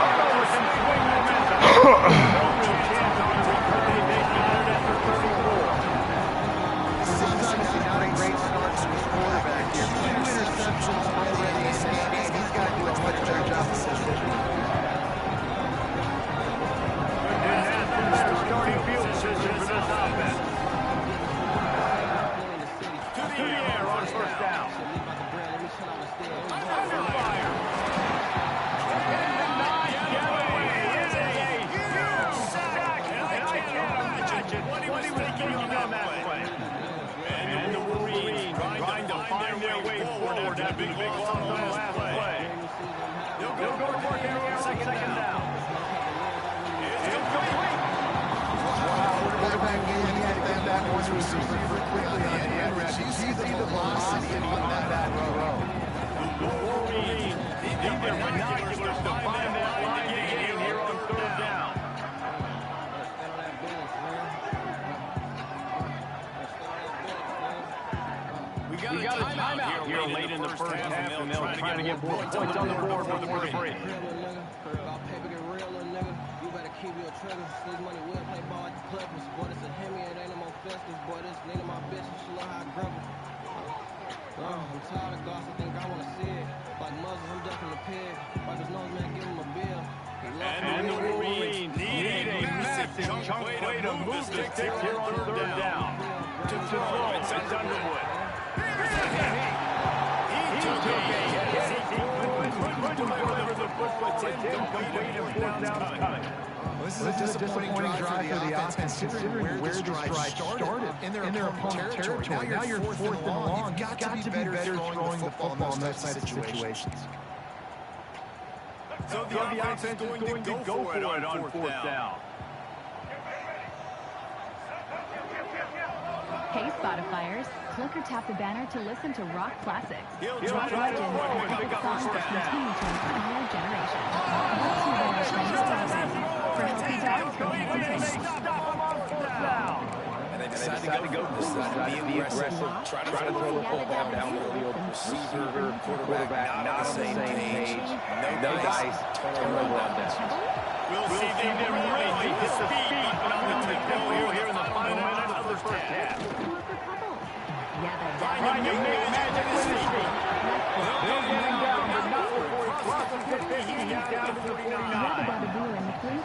their way forward after the big loss on the last play. They'll go for it here on second down. It's complete. Quarterback getting that one receiver quickly on the end route. You see the velocity on that throw. The Wolverines need their binoculars to find that line to gain here on third down. We got a timeout here late in the first half, and they'll try to get more points on the board for the break. Keep your trigger, sleep money, we'll play ball at the Clippers. Boy, this a Hemi, it ain't no more festive. Boy, this name of my bitch, she love how I grumble. I'm tired of gossip, think I wanna see it. Like Moses, I'm ducking the pig. Like his nose man, give him a bill. And the Wolverines need a massive chunk play to move the sticks here on third down. To throw, it's Underwood. He took a hit. Couldn't deliver the football. It's incomplete and fourth down coming. This is a disappointing drive for the offense, considering where this drive started in their opponent's territory. Now you're fourth and long. You've got to be better throwing the football in those types of situations. So the offense is going to go for it on fourth down. Hey, Spotifyers, click or tap the banner to listen to rock classics. He'll Rock try to legends and pick epic up songs the that first down. continue to inspire a generation. Brought to you by our friends at Madden. For healthy dogs from healthy fans. And they decided to go this side, be aggressive, try to throw the football down the field. Receiver, quarterback, not on the same page. No dice, turnover on down. We'll see them really hit the speed on the tempo here in the final minutes of the first half. Find him, make magic with his feet. They'll get him down, but not before he crosses the 50. He's down to the 49.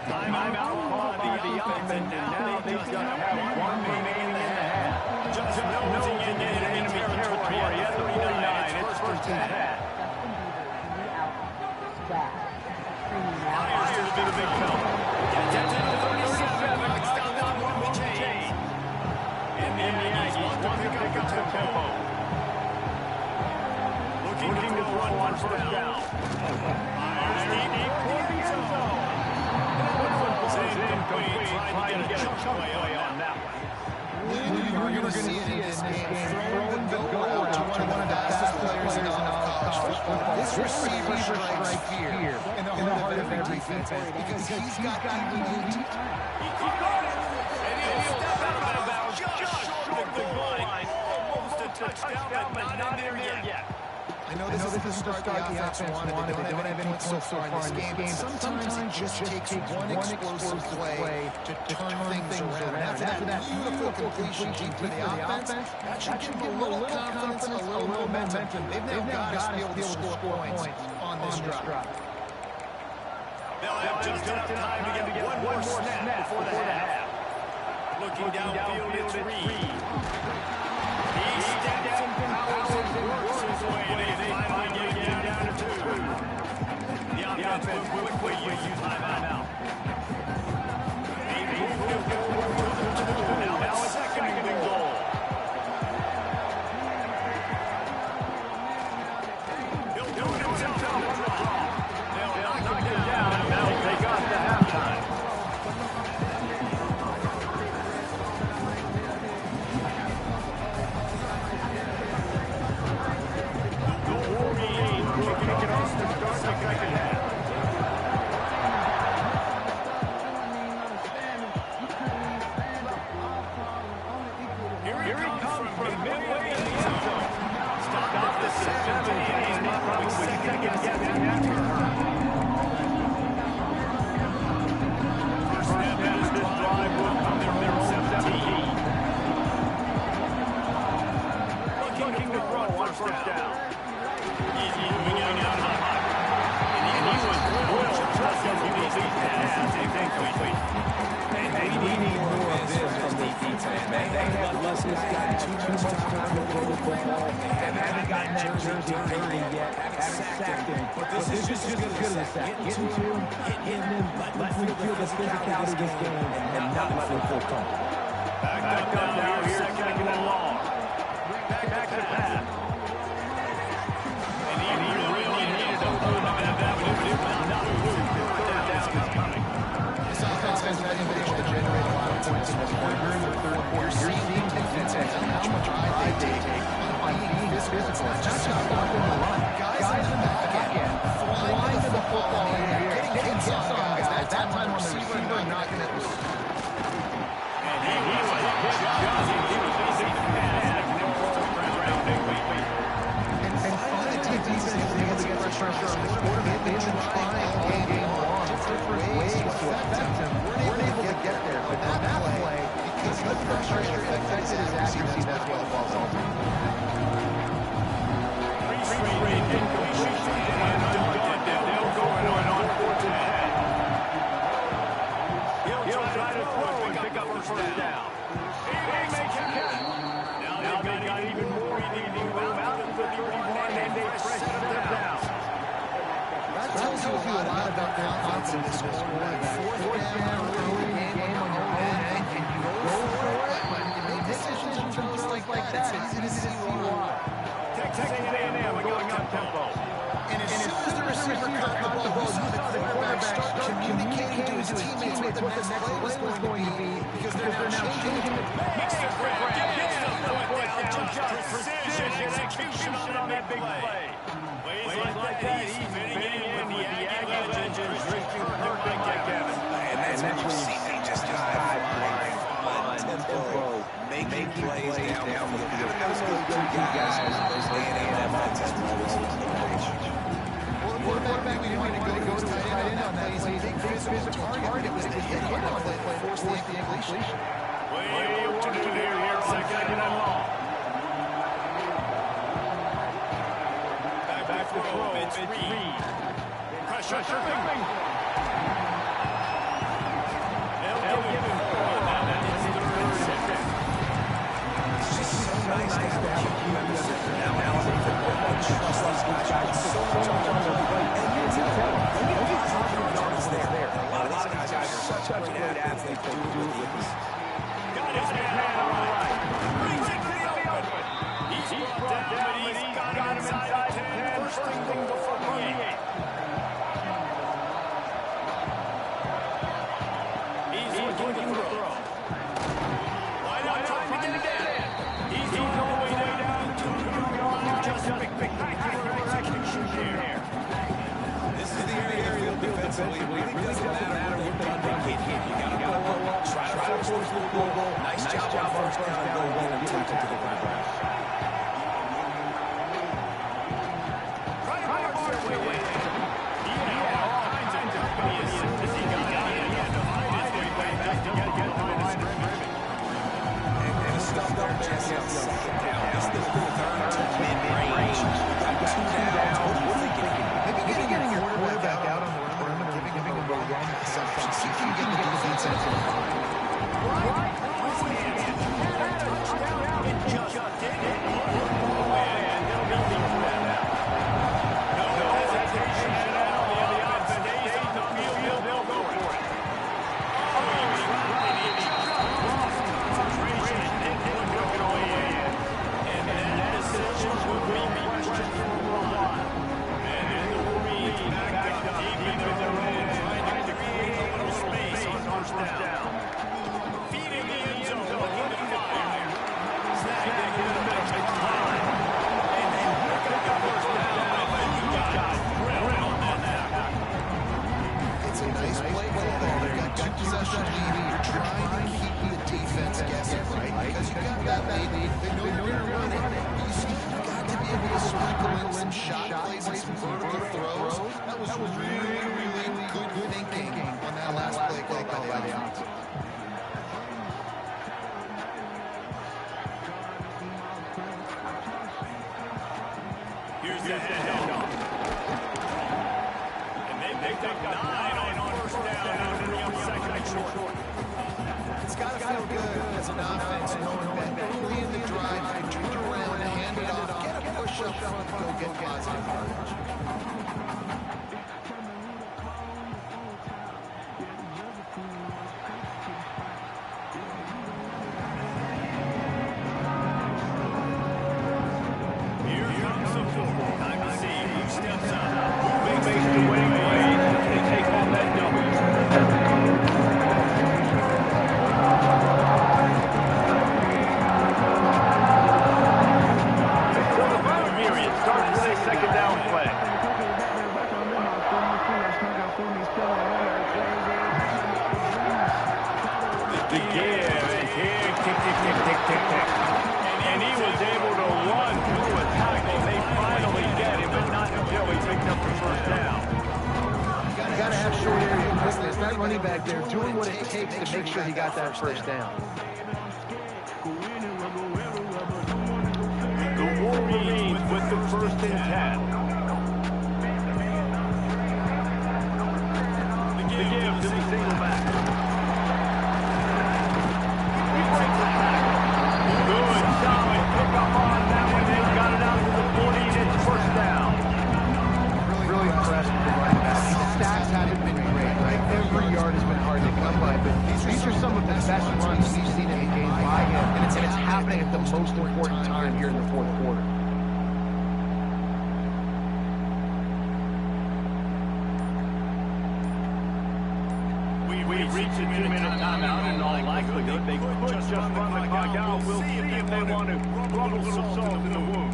Timeout called by the offense, and now they just have one remaining in the half. Just nosing into enemy territory at the 49. It's first and 10. Fires to the big fella. Gets it to the 37. Stopped on one with change. And the Aggies want to pick up the tempo. Looking to run on first down. Fires deep for the end zone. Incomplete. Trying to get a chunk play on that one. You're going to see it in this game. Throwing the goal to one of the fastest players in all of college football. This receiver strikes fear in the heart of every defense because he's got the elite. He caught it. And he'll step out of bounds just short of the goal line. Almost a touchdown, but not in there yet. I know this isn't the start the offense wanted. They don't have any points so far in this game. But sometimes it just takes one explosive play to turn things around. After that beautiful completion deep to the offense, that should give them a little confidence, a little momentum. They've now got to be able to score points on this drive. They'll have just enough time to get one more snap before the half. Looking downfield, it's Reed. He steps and powers and works his way. They finally get him down to 2. The offense will quickly use timeout. They move forward. Now it's second and goal. He'll do it himself on the draw. They'll knock him down, and that'll take us to halftime. Here he comes from midway in the end zone. Stopped at the 70, and he's not probably second guessing after her. First snap as this drive will come from their own 17. Looking to throw on first down. He's moving out of the pocket. And he was thrilled to trust him to release that pass incomplete. We need more of this from the defense, man. They have left this guy too much time to throw the football. They haven't gotten that jersey dirty yet. Haven't sacked him. But this is just as good as a sack. Getting to him, hitting him, letting him feel the physicality of this game, and not letting him feel comfortable. Back up now, second and long. Back to pass. This offense has been able to generate a lot of points in this quarter. During the third quarter, you're seeing defenses how much pride they take on being physical. It's not just stopping the run. Guys in the back end, flying the football in the air, getting hits on guys. That time on the receiver, knocking it loose. And he was easy to pass. And finally, the defense is able to get pressure on the quarterback. They've been trying all game long different ways to affect him. Weren't able to get there, but that play, because the pressure affected his accuracy, that's why the ball's off. He'll try to throw and pick up first down. Now they've got even more room out of the 31 and they press them down. That tells you a lot about their confidence in this score. Fourth down, early in the game on your own end, and you go for it. When you make decisions in throws like that, it's easy to see why. Texas A&M going up tempo. And as soon as the receiver caught the ball, you saw the quarterback start communicating to his teammates what the next play was going to be, because they're now changing it. Makes the grab, gets the foot down, just precision execution on that big play. Plays like that, he's fitting in with the Aggie legends, drinking perfect like Kevin. And that's when you see they just high flying tempo, making plays down the field. Those go-to guys, those A&M offenses always look to the page. Quarterback, we didn't go to tight end on that. He's a big physical target. It was the hit on the play, forced the incompletion. Way what to do here, second and long. Back to throw, it's Reed. Pressure coming. They'll give him four. Now that's third and 6. It's just so nice to have a QB now football. Trust these guys so much on the play. And you tell them, the confidence is there. A lot of guys are such great athletes. They do it with us. Got his man on the right. Brings it to the open. He's brought down, but he's got him inside 10. First thing before 28. He's looking to throw. Why not trying to get it in? He's on the way down to the line. Just spectacular execution here. This is the area of defensively. It really doesn't matter what they indicate here. You got to go up, try to force the field goal. Nice job on first down and go win and take it to the ground. Try to march their way in. He had all kinds of company as soon as he got in. He had to find his way back to get the line of scrimmage. And the stuff there, Jesse, on second down. This is the third to mid-range. You got 2 downs. What are you thinking? Maybe getting your quarterback out on the rim and giving him a wrong assumption. See if you can get the defense into the line. It just did. And they'll be leaving that out. No hesitation at all. The offense stays on the field. They'll go for it. And that decision will be questioned for a while. And then the Marines back up deep into their own, trying to create a little space on first down. Feeding the end zone, looking to fire. Snagged it in the middle, takes time. And then pick up the first down. And you got grilled on that. It's a nice play call there. You've got 2 possession lead. You're trying to keep the defense guessing, right? Because you got that lead. They know you're going to run it. You've got to be able to sprinkle in some shot plays and some vertical throws. That was really good thinking on that last play call by the offense. Here's the handoff. And they picked up 9 on first down and on second and short. It's got to feel good as an offense knowing that early in the drive, you turn around and hand it off, get a push up front, go get positive yardage. Here comes the football. Time to see who steps up. Who makes the winning play. They take home that W. The give is here. Tick, tick, tick, tick, tick, tick. And he was able to run through a tackle. They finally get him, but not until he picked up the first down. You got to have short area quickness. That running back there doing what it takes to make sure he got that first down. The Wolverines with the 1st and 10. The give to the single back. He breaks the tackle. Good, solid pickup on that one. They got it out to the 40, and it's 1st down. Really impressed with the running back. These stats haven't been great, right? Every yard has been hard to come by, but these are some of the best runs we've seen in the game by him, and it's happening at the most important time here in the 4th quarter. We've reached a 2-minute timeout, and in all likelihood, they could just run the clock out. We'll see if they want to rub a little salt in the wound.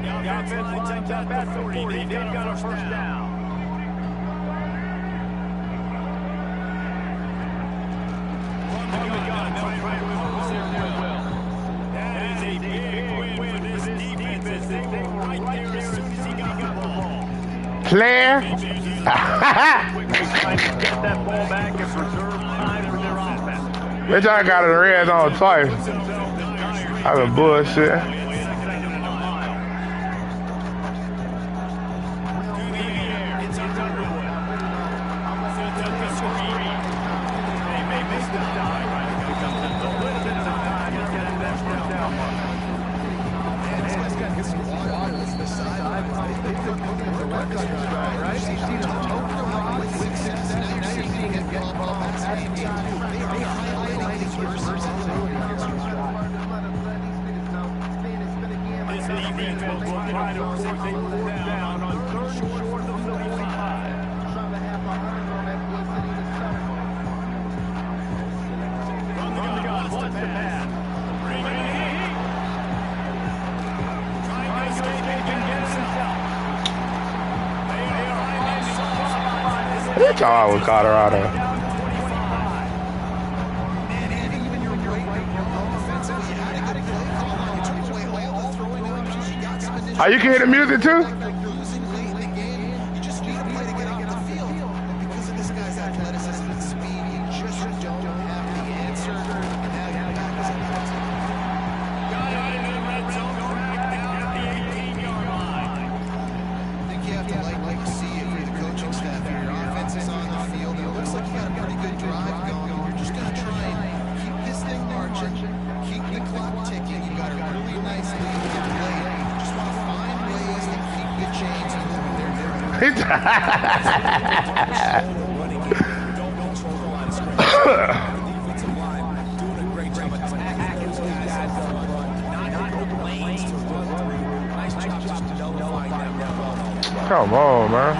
The offense lines up at the 40. They've got a 1st down. Run the gun. They'll try to impose their will. That is a big win for this defense. They were right there as soon as he got the ball. Player. Trying to get that ball back and preserve time for their offense. Bitch, I got a red on twice. I've been bullshit. That's all I was Colorado. Oh, you can hear the music too? Come on, man.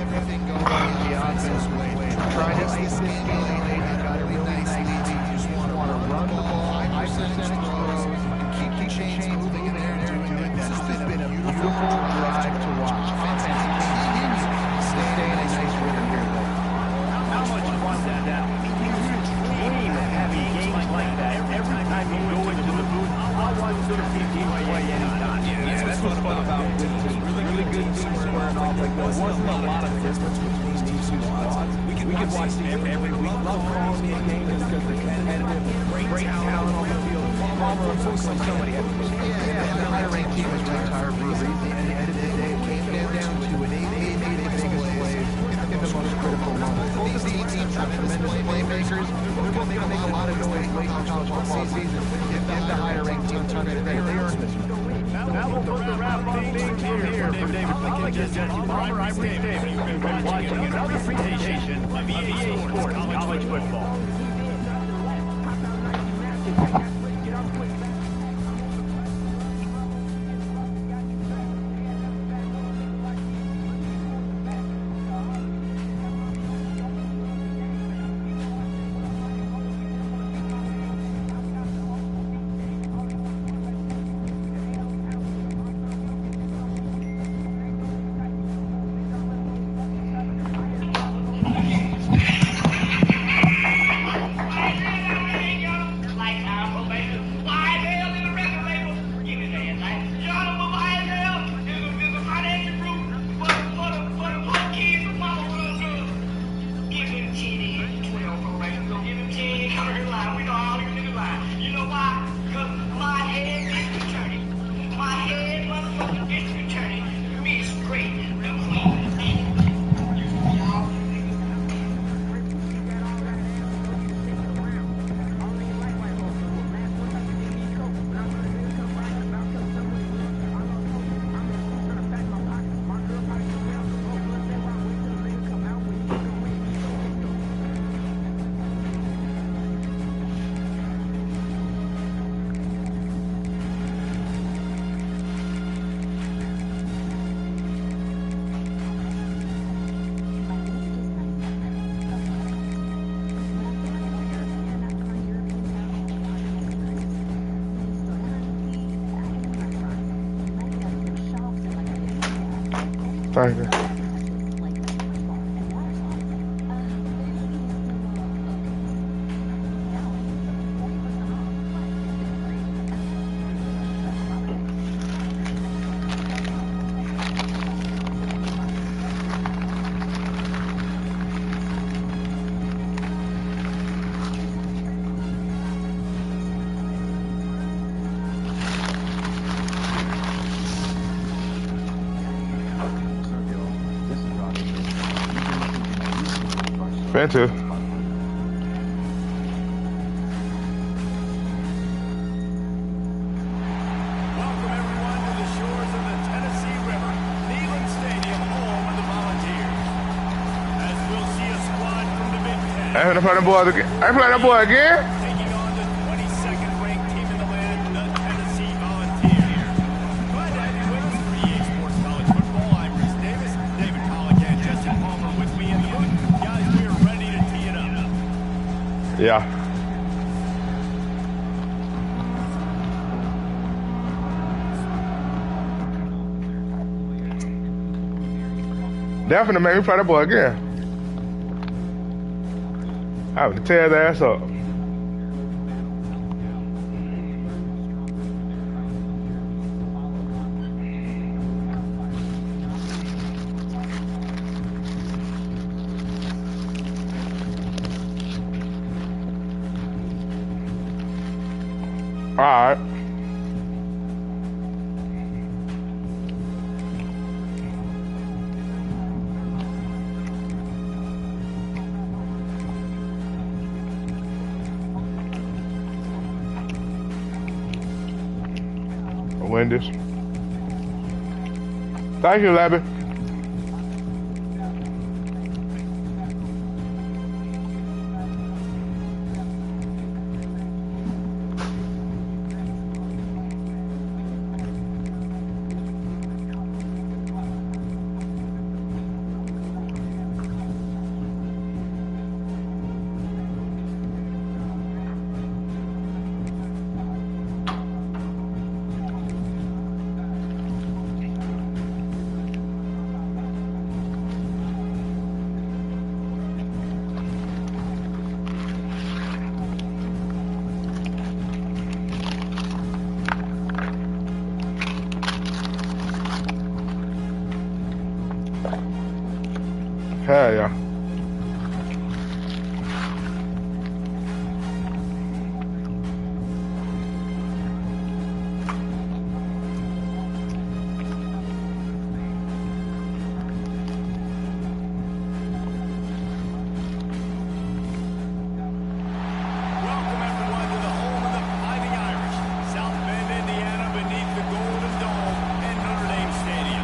Everything going the offense way. Trying to make this game late. Got a really nice lead. You just want to run the ball, high percentage throws, and keep the chains moving in there and doing it. This has been a beautiful drive to watch. Offense continues to stay in a nice rhythm here. How much fun that now? You dream of having games like that every time you go into the booth. I want to see teams play anytime. Yeah, that's what's fun about really good teams squaring off like this. There wasn't a lot of difference between these two squads. We can watch every week. Love calling these games because they're competitive. Great talent on the field. Palmer, unfortunately, somebody had to push. Yeah, the higher ranked team was ranked higher for a reason. At the end of the day, it came down to an 8 biggest plays in the most critical moments. Both of these teams have tremendous playmakers. They're both going to make a lot of noise late in the college football season. Give the higher ranked team time to they earned this. Now we'll put the wrap on things here for David Pollock and Jesse Palmer. I'm Rick Davis. You've been watching another presentation of EA Sports College Football. Thank you. Expensive. Welcome, everyone, to the shores of the Tennessee River. Neyland Stadium, home of the Volunteers. As we'll see a squad from the Big Ten. I ain't play that boy again. I ain't play that boy again. Taking on the 22nd ranked team in the land, the Tennessee Volunteers. Glad to have you with us for EA Sports College Football. I'm Reese Davis, David Pollack, and Jesse Palmer with me in the booth. Guys, we are ready to tee it up. Yeah. Definitely make me play that boy again. I would tear his ass up. All right. Wendy's. Thank you, Labby. Hell yeah. Welcome, everyone, to the home of the Fighting Irish. South Bend, Indiana, beneath the Golden Dome and Notre Dame Stadium.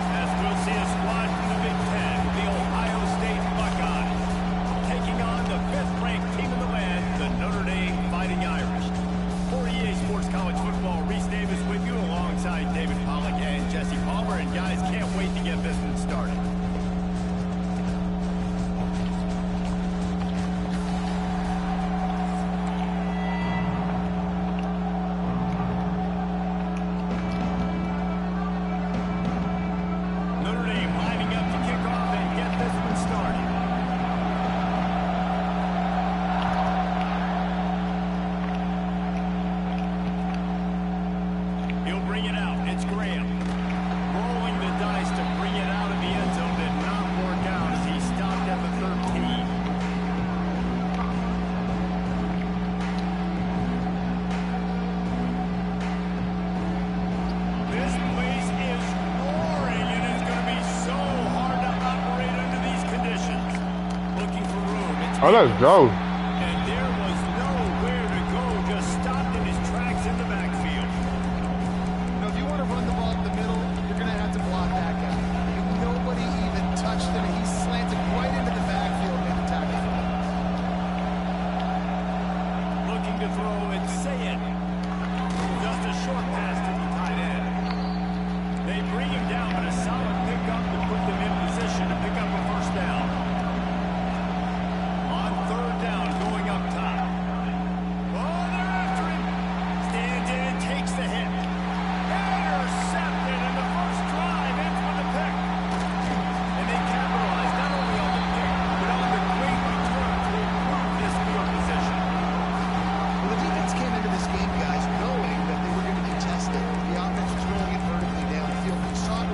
As we'll see a squad from the Big Ten, the Ohio State Buckeyes, taking on the 5th-ranked team in the land, the Notre Dame Fighting Irish. For EA Sports College Football, Reese Davis with you alongside David Pollack and Jesse Palmer. And guys, can't wait to get this one started. Notre Dame lining up to kick off and get this one started. He'll bring it out. It's Graham. Rolling the dice to bring it out of the end zone. Did not work out as he stopped at the 13. This place is roaring, and it's going to be so hard to operate under these conditions. Looking for room. It's Oh, let's go. and there was nowhere to go. Just stopped in his tracks in the backfield. Now, if you want to run the ball up the middle, you're going to have to block that guy. Nobody even touched him. He slanted right into the backfield, made the tackle for him. Looking to throw, it's Sayed. Just a short pass to the tight end. They bring him down, but a solid pickup to put them in position to pick up a first down. On 3rd down,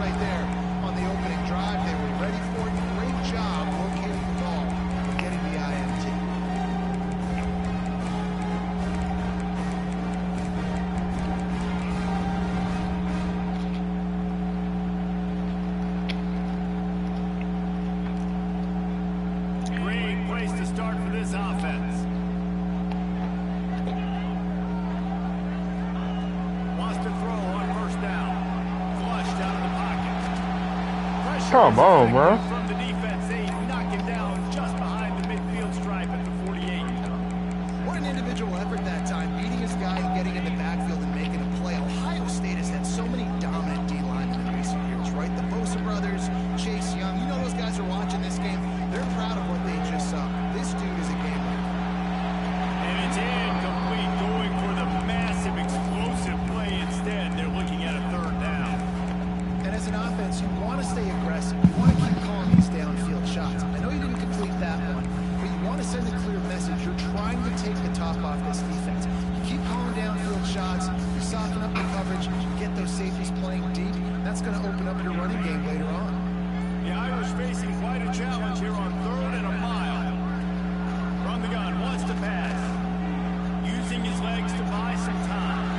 right there on the opening drive. They were ready for it. Great job locating the ball and getting the INT. Great place to start for this offense. Wants to throw on first down. Flushed out of the pocket. Pressure Come on, bro. from the defense. They knock him down just behind the midfield stripe at the 48. What an individual effort that time, beating his guy and getting in the backfield and making a play. Ohio State has had so many dominant D-linemen in recent years, right? The Bosa brothers, Chase Young. You know those guys are watching this game. They're proud of what they just saw. This dude is a game winner. And it's incomplete, going for the massive explosive play instead. They're looking at a third down. And as an offense, you want to stay aggressive. You want to keep calling these downfield shots. I know you didn't complete that one, but you want to send a clear message. You're trying to take the top off this defense. You keep calling downfield shots. You soften up the coverage. You get those safeties playing deep. That's going to open up your running game later on. The Irish facing quite a challenge here on 3rd and a mile. From the gun, wants to pass. Using his legs to buy some time.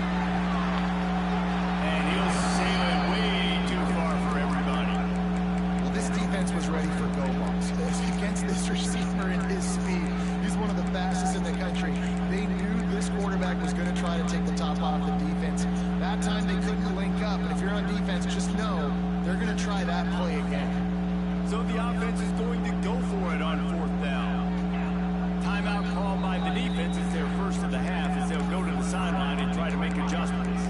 And he'll sail it way too far for everybody. Well, this defense was ready for go balls. Against this receiver and his speed, he's one of the fastest in the country. They knew this quarterback was going to try to take the top off the defense. That time they couldn't link up, and if you're on defense, just know they're going to try that play again. So the offense is going to go for it on 4th down. Timeout called by the defense. It's their first of the half as they'll go to the sideline and try to make adjustments.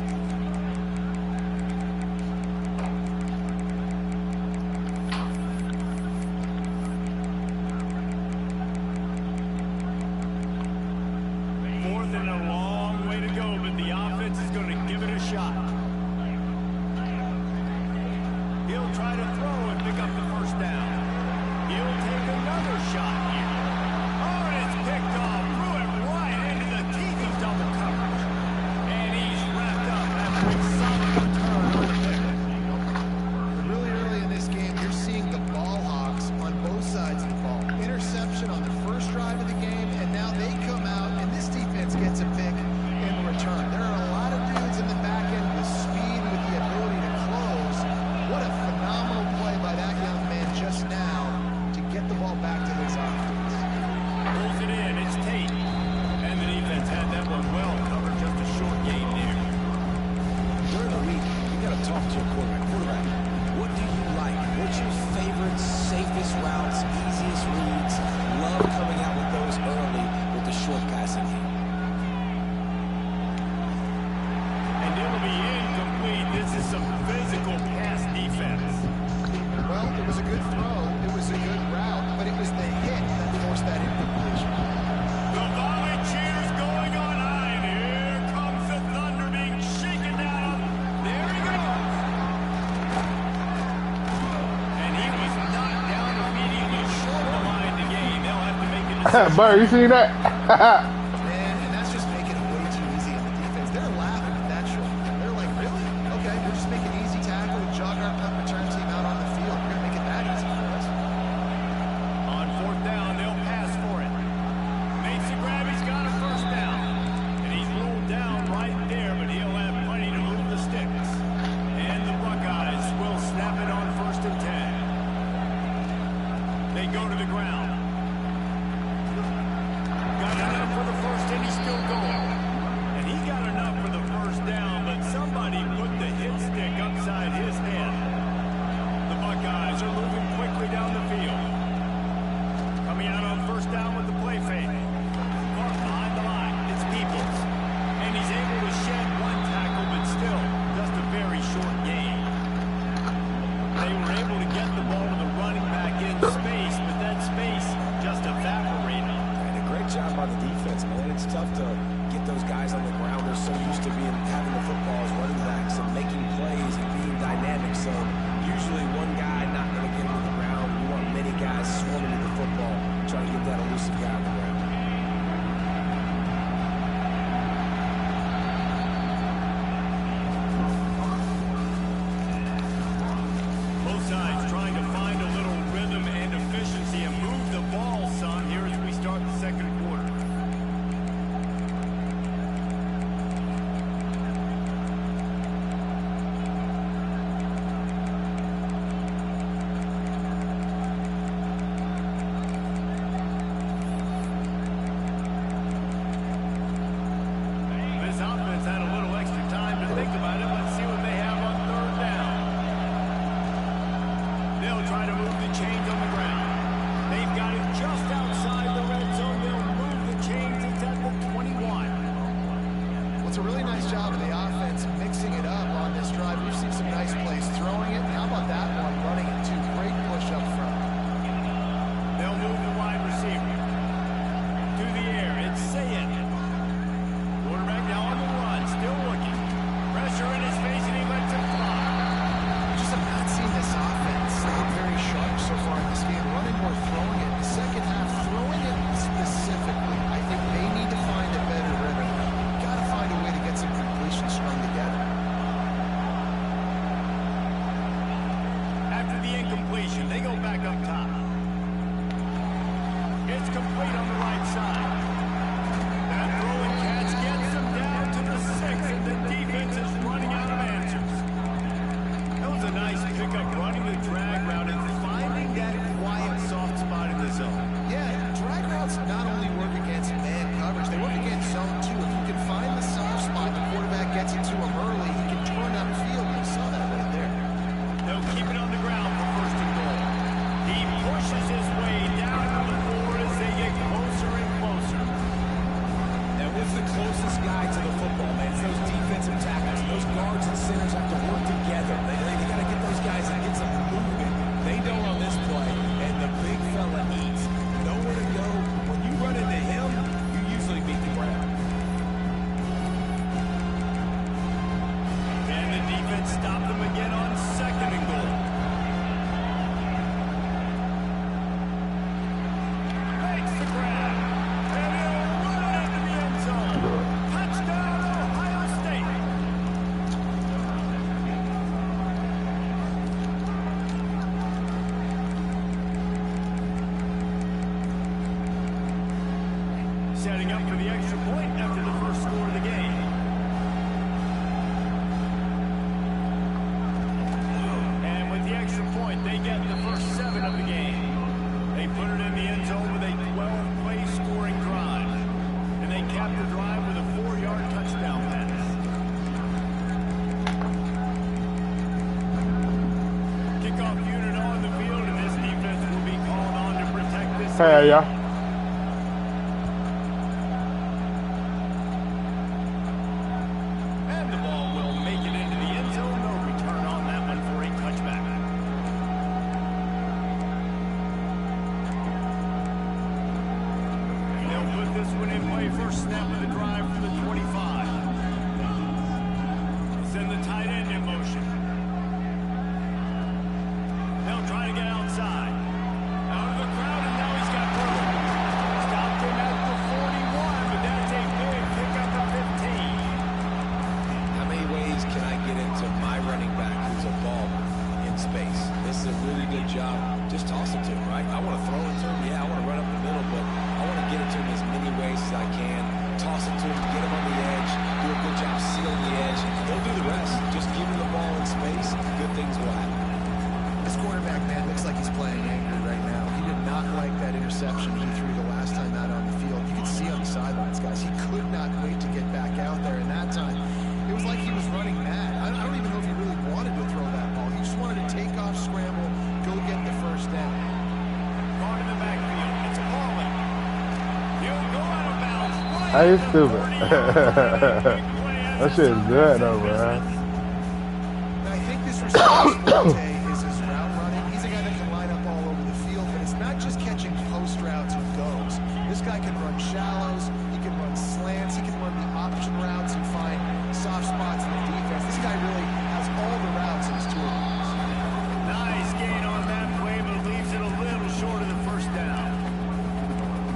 Fourth and a long way to go, but the offense is going to give it a shot. He'll try to throw and pick up the first down. He'll take another shot here. Oh, and it's picked off. Threw it right into the teeth of double coverage. And he's wrapped up after a solid return on the pick. Really early in this game, you're seeing the ball hawks on both sides of the ball. Interception on the first drive of the game, and now they come out, and this defense gets a pick in return. There are a lot of dudes in the back end with speed, with the ability to close. What a phenomenal play by that young man just now to get the ball back to his offense. Pulls it in. It's Tate. And the defense had that one well covered. Just a short gain there. During the week, you got to talk to your quarterback. Quarterback, what do you like? What's your favorite, safest routes, easiest reads? Love coming out with those early with the short passing game. And it'll be incomplete. This is some physical pass defense. Well, it was a good throw. It was a good route, but it was the hit that forced that incompletion. The volley cheers going on high, and here comes the thunder being shaken down. There he goes. And he was knocked down immediately short of the line to gain. They'll have to make a decision. Bro, you seen that? And that's just making it way too easy on the defense. They're laughing at that short. They're like, really? Okay, we're just making easy tackle and jog our punt return team out on the field. We're going to make it that easy for us. On 4th down, they'll pass for it. Makes the grab. He's got a first down. And he's rolled down right there, but he'll have plenty to move the sticks. And the Buckeyes will snap it on 1st and 10. They go to the ground. Got enough for the first, and he's still going. And he got enough for the first down, but somebody put the hit stick upside his head. The Buckeyes are moving quickly down the field. Coming out on 1st down with the play fake. Far behind the line, it's Peoples. And he's able to shed one tackle, but still just a very short gain. They were able to get the ball to the running back in space, but that space They'll try to move the chains on the ground. They've got it just outside the red zone. They'll move the chains. It's at the 21. Well, it's a really nice job of the offense mixing it up on this drive. We've seen some nice plays throwing it. How about that one running it too? Great push up front. They'll move the wide receiver. To the air. It's Sayed. Quarterback now on the run. Still looking. Pressure in his face, and he lets it fly. Just have not seen this offense look very sharp so far in this game. Running or throwing it. The second half, throwing it specifically. I think they need to find a better rhythm. Got to find a way to get some completions strung together. After the incompletion, they go back up top. It's complete on the right side. That throw and catch gets them down to the 6, and the defense is running out of answers. That was a nice pickup, running the drag route and finding that quiet, soft spot in the zone. Yeah, drag routes not only work against man coverage, they work against zone too. If you can find the soft spot, the quarterback gets it to him early, he can turn upfield. You saw that right there. They'll keep it on the ground for first and goal. He pushes his way down to the floor as they get closer and closer. Now, what's the closest guy to the football, man? It's those defensive tackles. Those guards and centers have to work together. They got to get those guys and get some movement. They don't on this play, and the big fella eats. Nowhere to go. When you run into him, you usually beat the ground. And the defense stopped them again on second and goal. Makes the grab. And he'll run it into the end zone. Touchdown, Ohio State. Setting up for the extra point after the first score of the game. And with the extra point, they get the first 7 of the game. They put it in the end zone with a 12-play scoring drive. And they cap the drive with a 4-yard touchdown pass. Kickoff unit on the field, and this defense will be called on to protect this. Hey, y'all. And the ball will make it into the end zone. No return on that one for a touchback. They'll put this one in play. First snap of the drive for the 25. Send the tight end in motion. They'll try to get outside. Out of the crowd, and now he's got room. Stopped him at the 41, but that's a big pickup of 15. How many ways can I get into my running back who's a baller in space? This is a really good job. Just toss it to him, right? I want to throw it to him. Yeah, I want to run up the middle, but I want to get it to him as many ways as I can. Toss it to him, get him on the edge, do a good job sealing the edge. He'll do the rest. Just give him the ball in space, good things will happen. This quarterback, man, looks like he's playing angry right now. He did not like that interception he threw the last time out on the field. You could see on the sidelines, guys. He could not wait to get back out there. And that time, it was like he was running mad. I don't even know if he really wanted to throw that ball. He just wanted to take off, scramble, go get the first down. Guard in the backfield. It's Pauling. He'll go out of bounds. Hey, you stupid. That shit is good, though, bro. And I think this receiver's forte is his route running. He's a guy that can line up all over the field, but it's not just catching post routes and goes. This guy can run shallows, he can run slants, he can run the option routes and find soft spots in the defense. This guy really has all the routes in his toolbox. Nice gain on that play, but leaves it a little short of the first down.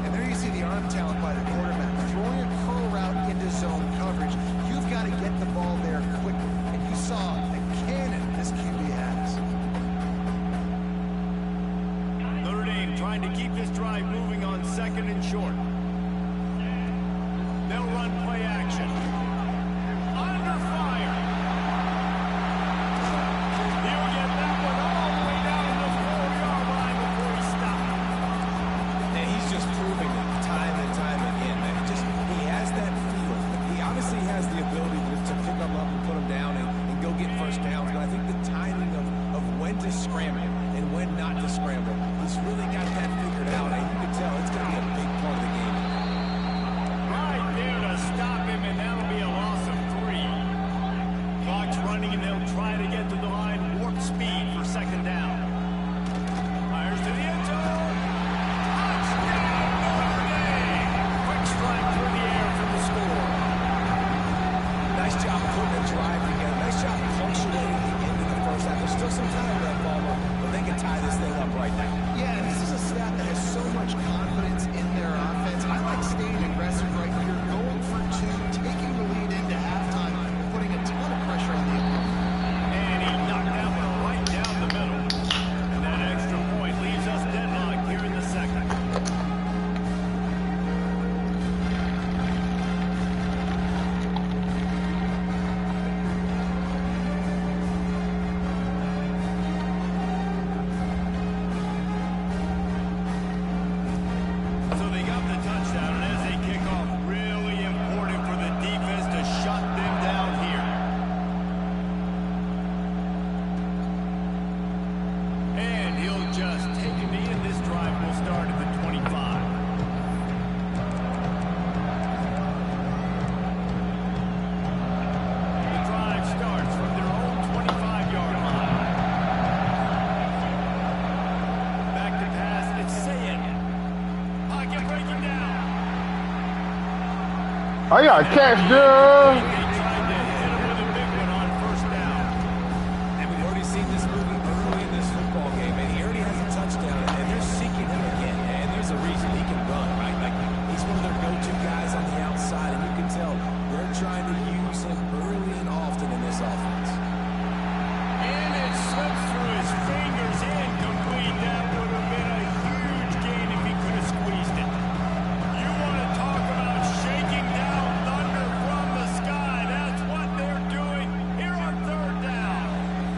And there you see the arm talent by the quarterback. Throwing a curl route into zone coverage, you've got to get the ball there quickly. And you saw the cannon this QB has. Notre Dame trying to keep this drive moving on second and short. They'll run play action. Under fire. He'll get that one all the way down to the 4-yard line before he stopped. And he's just proving it time and time again, man. He has that feel. He obviously has the ability to pick them up and put them down and go get first downs. But I think the timing of when to scramble and when Oh, yeah, catch, dude. And we've already seen this movie early in this football game, and he already has a touchdown, and they're seeking him again. And there's a reason he can run, right? Like, he's one of their go-to guys on the outside, and you can tell they're trying to use him early and often in this offense. And it slips through his fingers, incomplete. That would have been a huge gain if he could have squeezed it. You want to talk about shaking down thunder from the sky. That's what they're doing here on third down.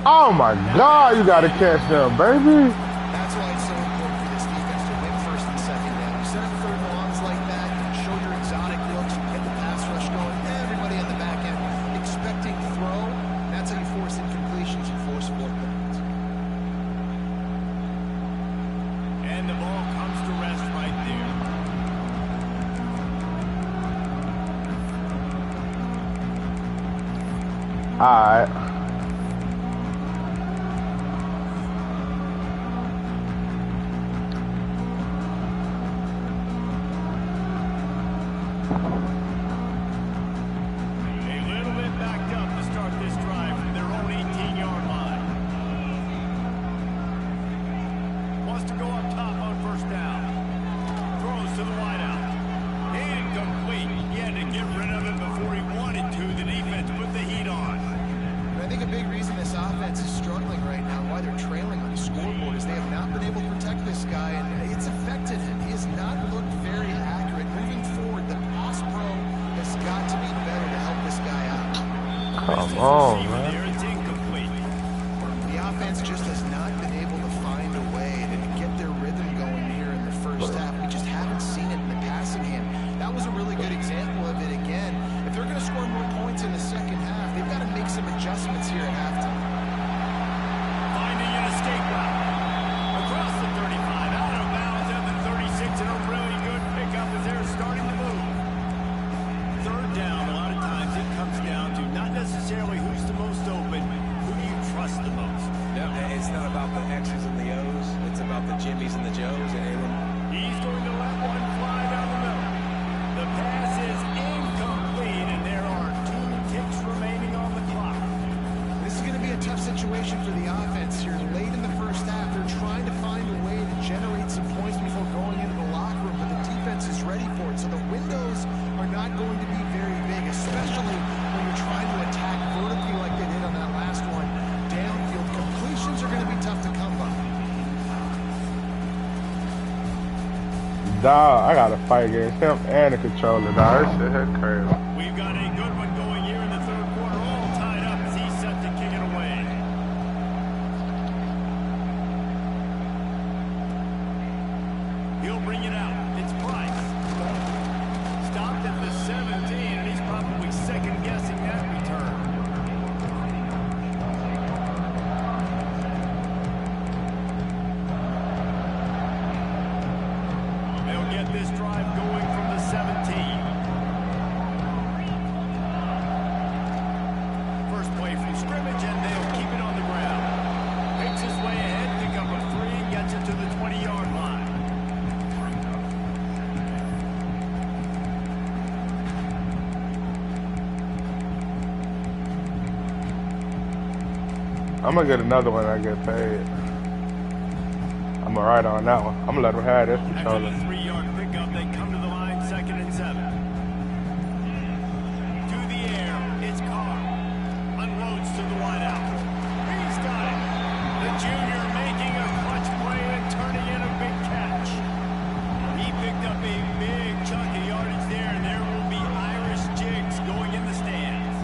Oh, my God, you got to catch them, baby. That's why it's so important for this defense to win first and second down. You set up third and longs like that, you show your exotic looks, you get the pass rush going, everybody on the back end expecting throw. That's how you force incompletions, you force fourth downs. And the ball comes to rest right there. All right. A little bit backed up to start this drive from their own 18-yard line. Wants to go up top on first down. Throws to the wideout. Incomplete. He had to get rid of it before he wanted to. The defense put the heat on. I think a big reason this offense is struggling right now, why they're trailing on the scoreboard, is they have not been able to protect this guy, and it's affected him. He has not looked very accurate. Moving forward, the pass pro has got to be better to help this guy out. Come on, man. There, it's incomplete. The offense just has not been able to find a way to get their rhythm going here in the first half. We just haven't seen it in the passing game. That was a really good example of it again. If they're going to score more points in the second half, they've got to make some adjustments here at halftime. Finding an escape route. Across the 35, out of bounds at the 36, and a really good pickup as they're starting to move. Third down, a lot of times it comes down to not necessarily who's the most open, who do you trust the most. No, it's not about the X's and the O's. It's about the Jimmys and the Joes. And He's going to let one fly down the middle. The pass is incomplete, and there are 2 ticks remaining on the clock. This is going to be a tough situation for the offense here. Late in the first half, they're trying to find a way to generate some points before going into the locker room, but the defense is ready for it. So the windows are not going to be very big, especially when you're trying to attack vertically like they did on that last one. Downfield completions are going to be tough to come by. Dog, I got to fight against him and the controller, dog. This shit is crazy. We've got a good one going here in the third quarter, all tied up as he's set to kick it away. He'll bring it out. It's Price. Stopped at the 17, and he's probably second-guessing that return. They'll get this drive going from the 17. First play from scrimmage, and they'll keep it on the ground. Picks his way ahead, pick up a 3, and gets it to the 20-yard line. I'm going to get another one I get paid. I'm going to ride on that one. I'm going to let him have this After controller. the 3-yard pickup, they come to the line, 2nd and 7. To the air, it's Carr. Unloads to the wideout. He's got it. The junior making a clutch play and turning in a big catch. He picked up a big chunk of yardage there, and there will be Irish jigs going in the stands.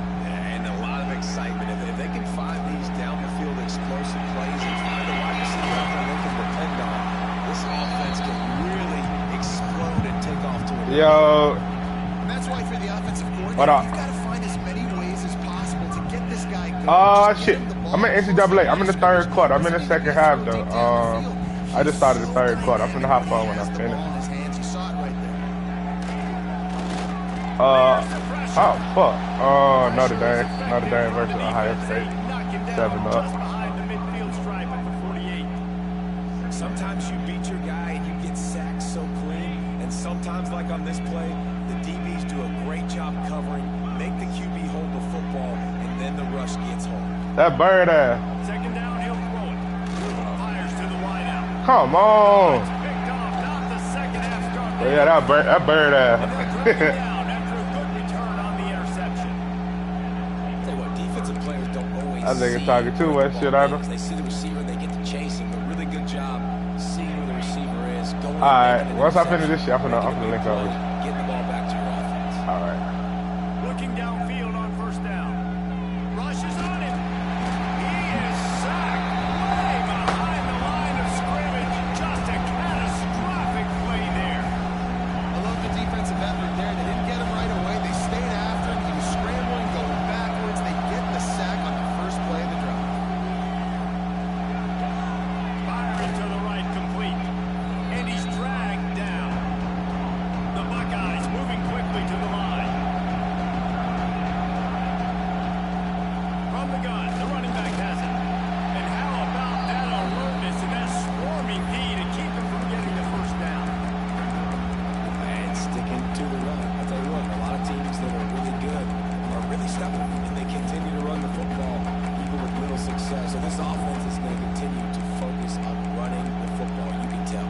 and a lot of excitement. If they can find these down the field explosive plays and find a wide receiver out there they can depend on, this offense can really explode and take off to a Yo, And that's why for the offensive What coordinator, up? you've got to find as many ways as possible to get this guy going. oh Just shit. get him the ball. I'm in NCAA. I'm in the third quarter. I'm in the second half though. I just started the third quarter. I'm finna hop on when I Has the finish. ball in his hands. You saw it right there. Oh fuck. Notre Dame versus Ohio State. 7-up. Just behind the midfield stripe at the 48. Sometimes you beat your guy and you get sacked so clean, and sometimes, like on this play, the DBs do do a great job covering, make the QB hold the football, and then the rush gets home. That bird ass. Second down, he'll throw it. Fires to the wideout. Come on. It's picked off, not the second half start. Yeah, that bird ass. Down after a good return on the interception. Tell you what, defensive players don't always I think it's see talking too where much the shit ball out of is. They see the receiver, they get to chase him. But really good job seeing where the receiver is. Going All right, once I finish this shit, I'm gonna link up with you. Getting the ball back to your offense. All right. Looking downfield on first down. Rushes on him. He is sacked way behind the line of scrimmage. Just a catastrophic play there. I love the defensive effort there. They didn't get him right away. They stayed after him. He was scrambling, going backwards. They get the sack on the first play of the drive. Firing to the right, complete. And he's dragged down. The Buckeyes moving quickly to the line. From the gun, the running back has it. And how about that alertness and that swarming D to keep him from getting the first down? And sticking to the run. I'll tell you what, a lot of teams that are really good are really stubborn, and they continue to run the football even with little success. So this offense is going to continue to focus on running the football. You can tell.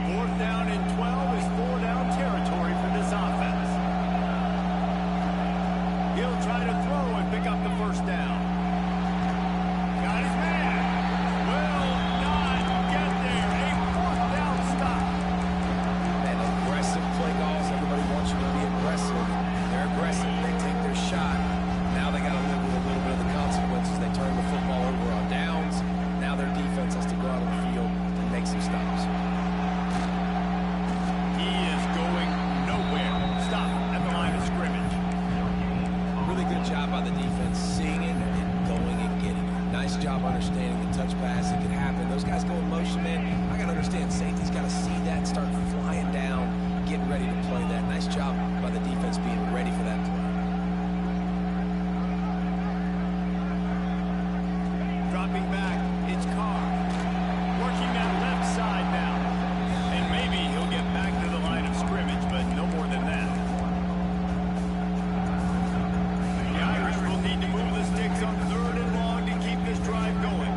Fourth down and 12 is four-down territory for this offense. He'll try to throw and pick up the first down. Got his man. Will not get there. A fourth down stop. And aggressive play calls. Everybody wants you to be aggressive. They're aggressive. They take their shot. Now they got to live with a little bit of the consequences. They turn the football over on downs. Now their defense has to go out on the field and make some stops. He is going nowhere. Stop at the line of scrimmage. Really good job by the defense, seeing it and going and getting it. Nice job understanding the touch pass. It can happen. Those guys go in motion, man. I got to understand. Safety's got to see that and start flying down, getting ready to play that. Nice job by the defense being ready for that play. Dropping back, it's Carr. Working that left side now. And maybe he'll get back to the line of scrimmage, but no more than that. The Irish will need to move the sticks on third and long to keep this drive going.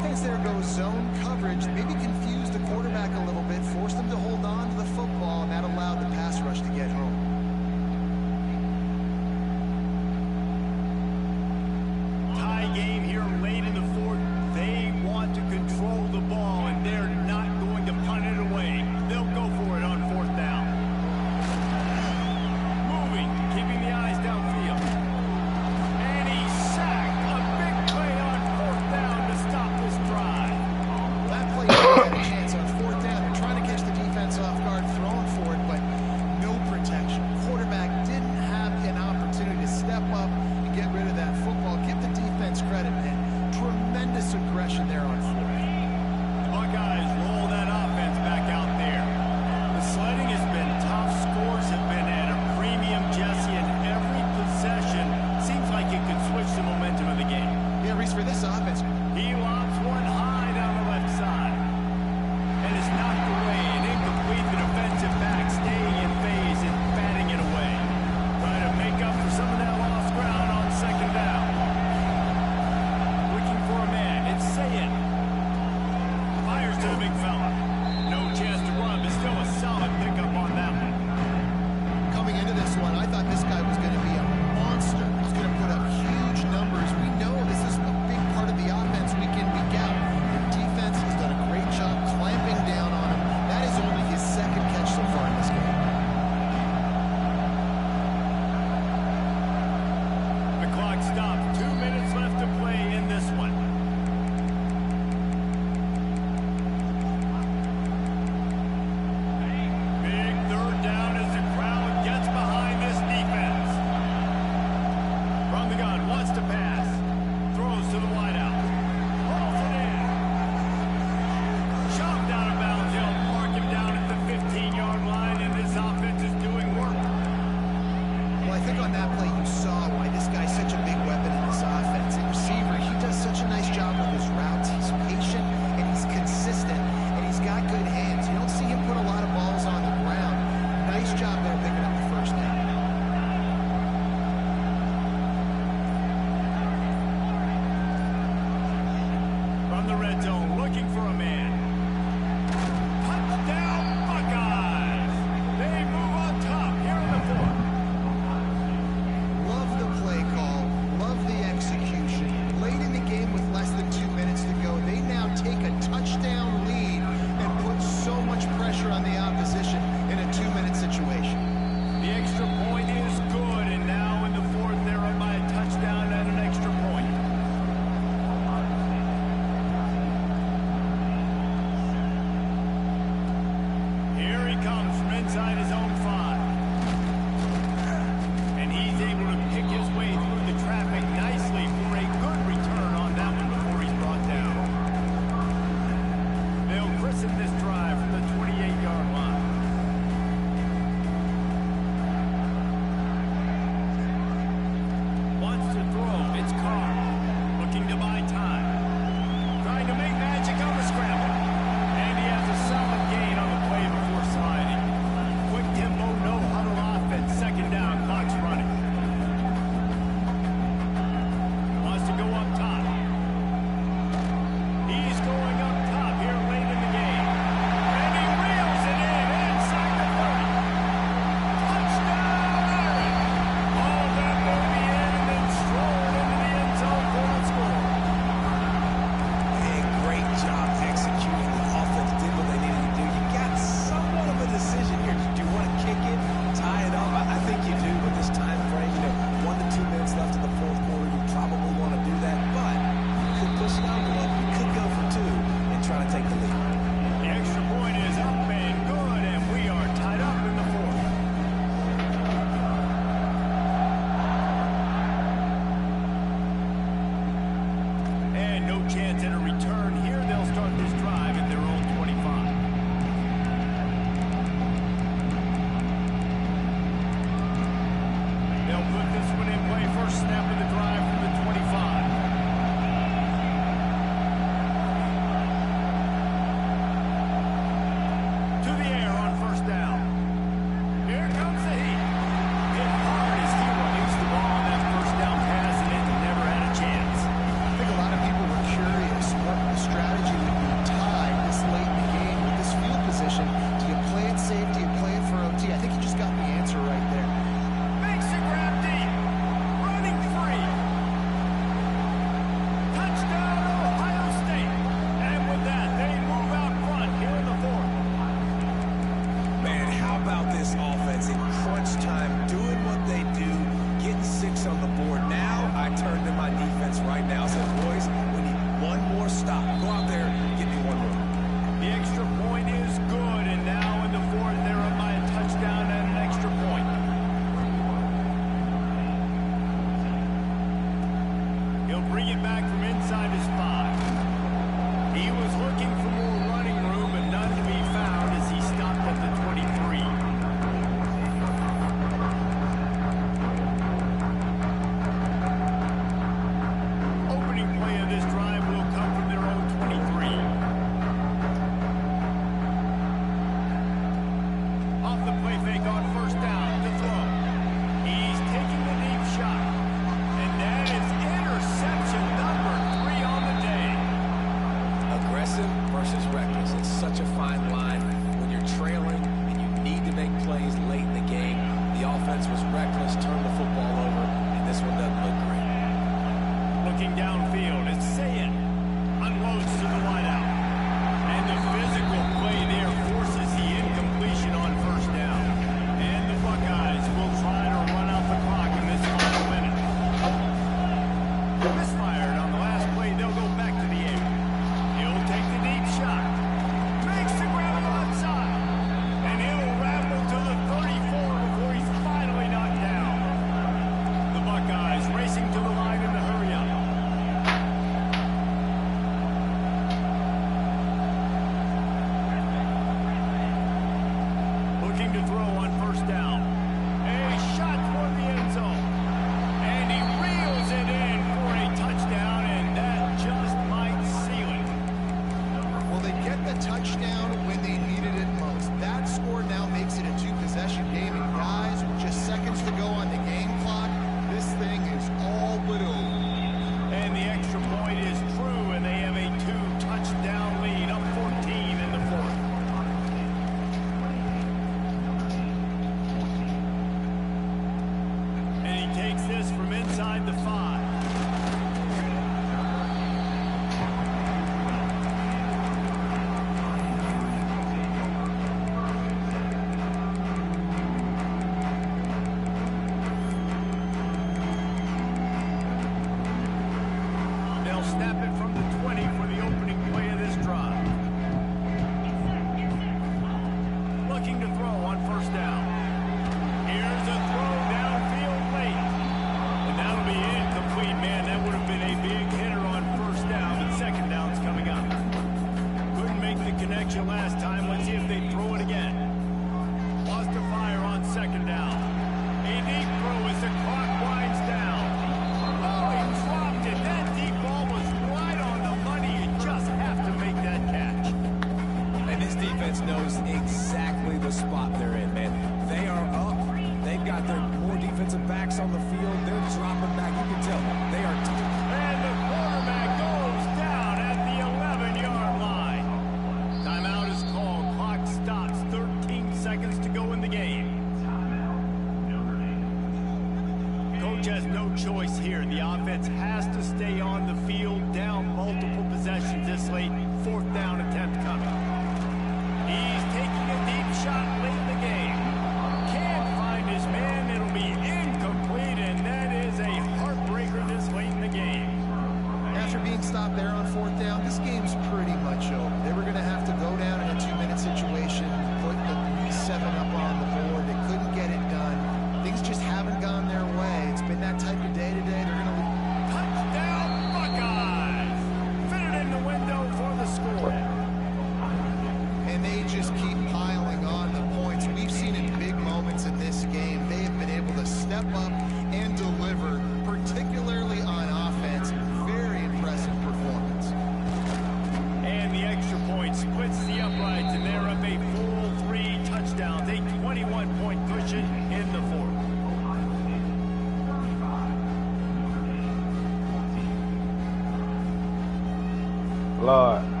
Lord.